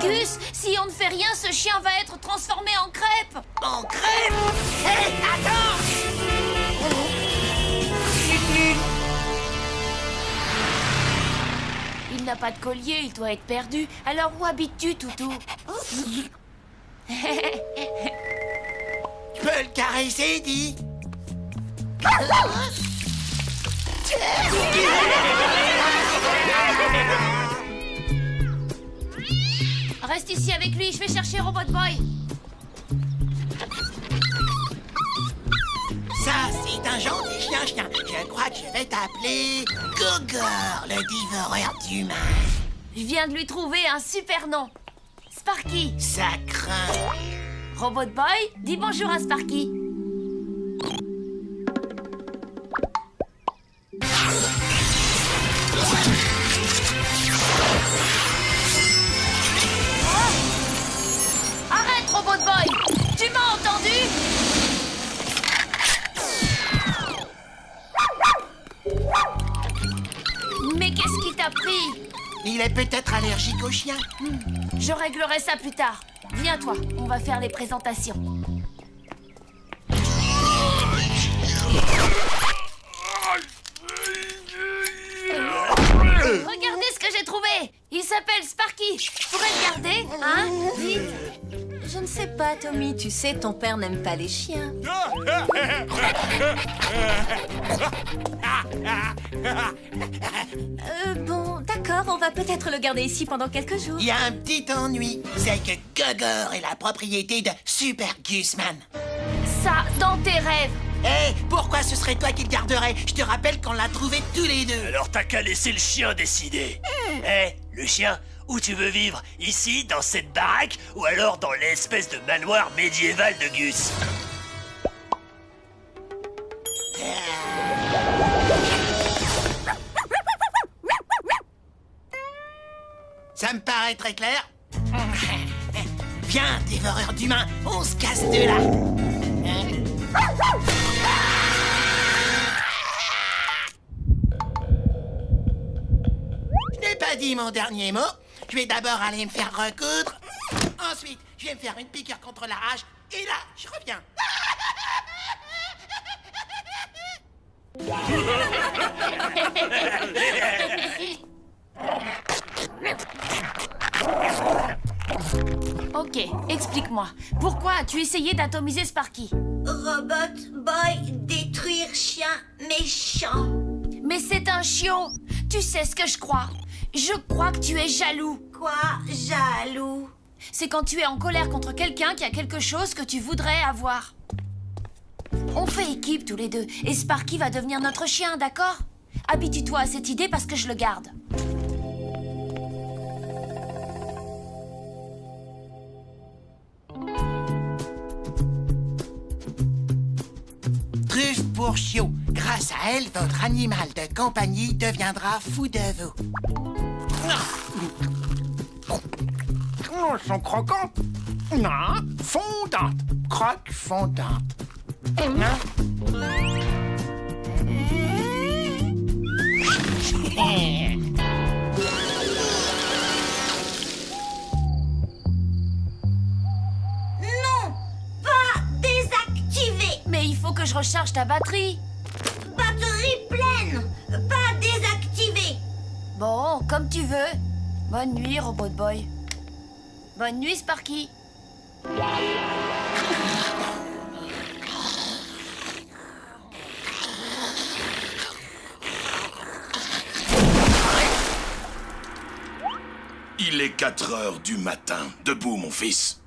Gus, si on ne fait rien, ce chien va être transformé en crêpe. En crêpe? Hé, attends! Il n'a pas de collier, il doit être perdu. Alors où habites-tu, Toutou? Tu peux le caresser, dis. Reste ici avec lui, je vais chercher Robot Boy. Ça, c'est un gentil chien. Je crois que je vais t'appeler Gogor, le dévoreur d'humains. Je viens de lui trouver un super nom. Sparky. Ça craint. Robot Boy, dis bonjour à Sparky. Arrête, Robot Boy! Tu m'as entendu? Mais qu'est-ce qui t'a pris? Il est peut-être allergique aux chiens. Je réglerai ça plus tard. Viens, toi, on va faire les présentations. Regardez ce que j'ai trouvé! Il s'appelle Sparky. Je pourrais le garder, hein? Dites. Je ne sais pas, Tommy. Tu sais, ton père n'aime pas les chiens. Bon, d'accord, on va peut-être le garder ici pendant quelques jours. Il y a un petit ennui. C'est que Gogor est la propriété de Super Gusman. Ça, dans tes rêves. Hé, pourquoi ce serait toi qui le garderais? Je te rappelle qu'on l'a trouvé tous les deux. Alors t'as qu'à laisser le chien décider. Le chien, où tu veux vivre? Ici, dans cette baraque, ou alors dans l'espèce de manoir médiéval de Gus? Ça me paraît très clair. Viens, dévoreur d'humains, on se casse de là. Je n'ai pas dit mon dernier mot. Je vais d'abord aller me faire recoudre. Ensuite, je vais me faire une piqûre contre la rage. Et là, je reviens. Ok, explique-moi. Pourquoi as-tu essayé d'atomiser Sparky? Robot Boy, détruire chien méchant. Mais c'est un chiot. Tu sais ce que je crois. Je crois que tu es jaloux. Quoi, jaloux? C'est quand tu es en colère contre quelqu'un qui a quelque chose que tu voudrais avoir. On fait équipe tous les deux, et Sparky va devenir notre chien, d'accord? Habitue-toi à cette idée parce que je le garde. Truffe pour chiot. Grâce à elle, votre animal de compagnie deviendra fou de vous. Oh, elles sont croquantes. Non, fondantes. Croque fondante. Non, pas désactivé. Mais il faut que je recharge ta batterie. Batterie pleine, pas désactivé. Bon, comme tu veux. Bonne nuit, Robot Boy. Bonne nuit, Sparky. Il est 4 heures du matin. Debout, mon fils.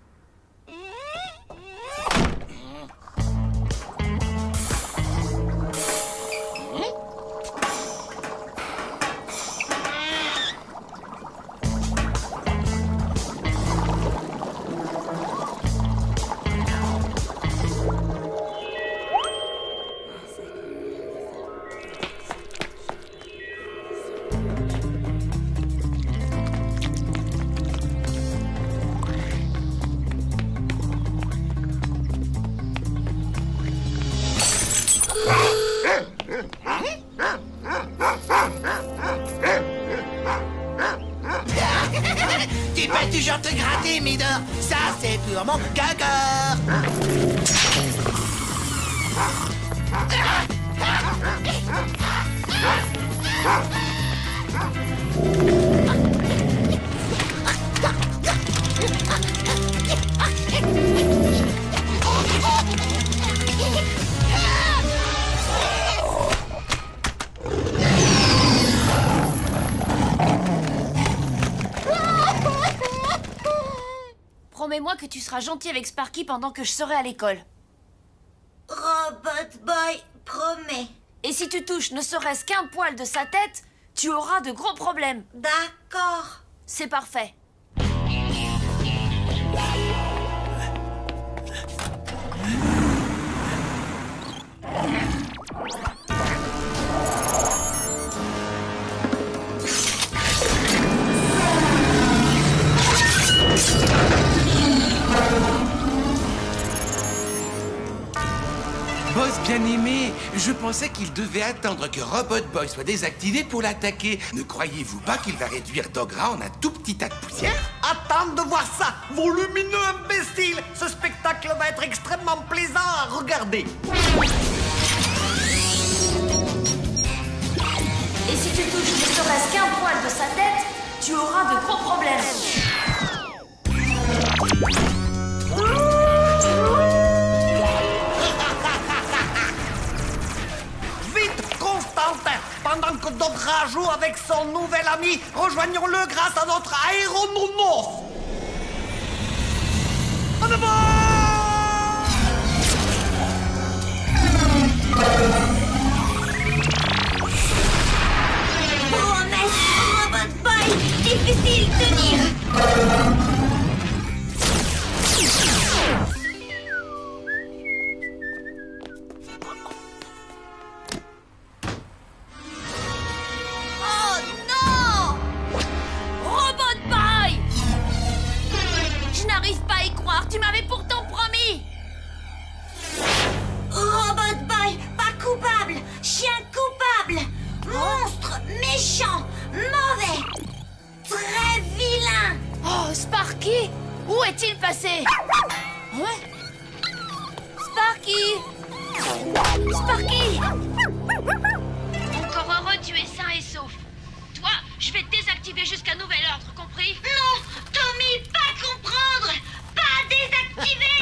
Tu peux toujours te gratter, Midor. Ça, c'est purement gaga. Promets-moi que tu seras gentil avec Sparky pendant que je serai à l'école. Robot Boy, promet. Et si tu touches ne serait-ce qu'un poil de sa tête, tu auras de gros problèmes. D'accord. C'est parfait. Boss bien-aimé, je pensais qu'il devait attendre que Robot Boy soit désactivé pour l'attaquer. Ne croyez-vous pas qu'il va réduire Dogra en un tout petit tas de poussière? Attends de voir ça, volumineux imbécile. Ce spectacle va être extrêmement plaisant à regarder. Et si tu touches ne serait-ce qu'un poil de sa tête, tu auras de gros problèmes. Constantin, pendant que Dogra joue avec son nouvel ami, rejoignons-le grâce à notre aéronomos. En avant! Promesse, Robot Boy, difficile de tenir. Tu m'avais pourtant promis. Robot Boy, pas coupable. Chien coupable. Monstre, méchant, mauvais. Très vilain. Oh, Sparky, où est-il passé? Ouais. Sparky. Sparky. Encore heureux, tu es sain et sauf. Toi, je vais te désactiver jusqu'à nouvel ordre, compris? Non, Tommy, pas comprendre. Pas désactivé.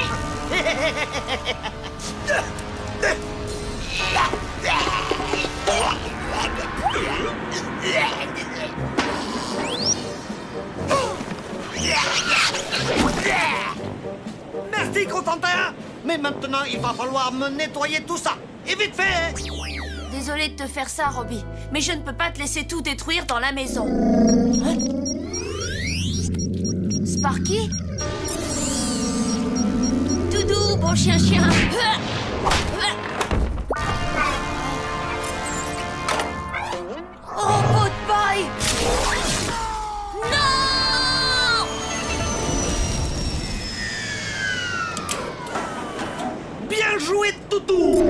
Merci, Constantin. Mais maintenant, il va falloir me nettoyer tout ça. Et vite fait. Désolée de te faire ça, Robbie, mais je ne peux pas te laisser tout détruire dans la maison. Hein? Sparky? Doudou, bon chien. Robot Boy! Non! Bien joué, Doudou!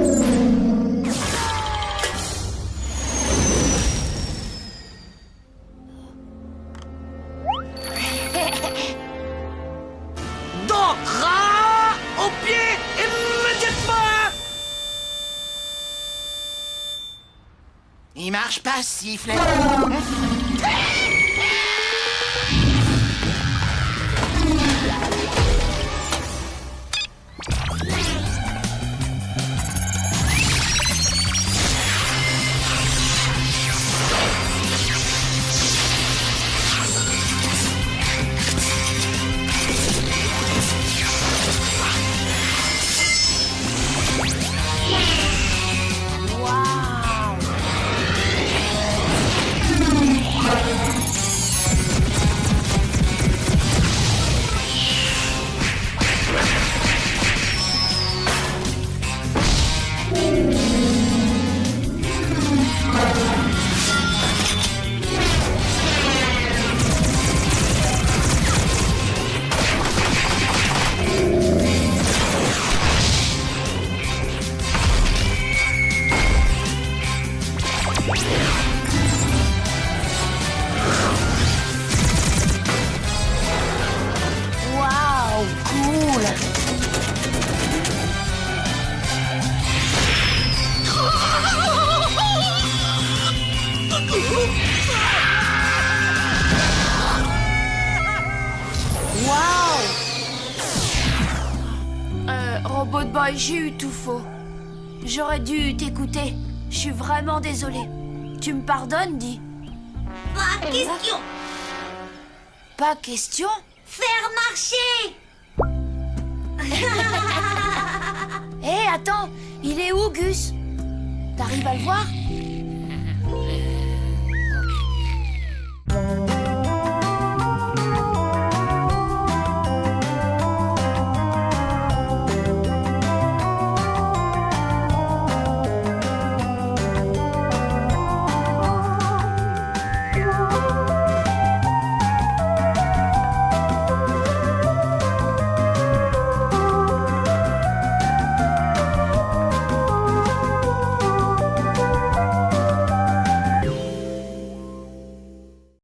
Dogra! Au pied immédiatement! Il marche pas, sifflet. Robot Boy, j'ai eu tout faux. J'aurais dû t'écouter. Je suis vraiment désolée. Tu me pardonnes, dis? Pas question. Pas question? Faire marcher. Hé, attends, il est où, Gus? T'arrives à le voir?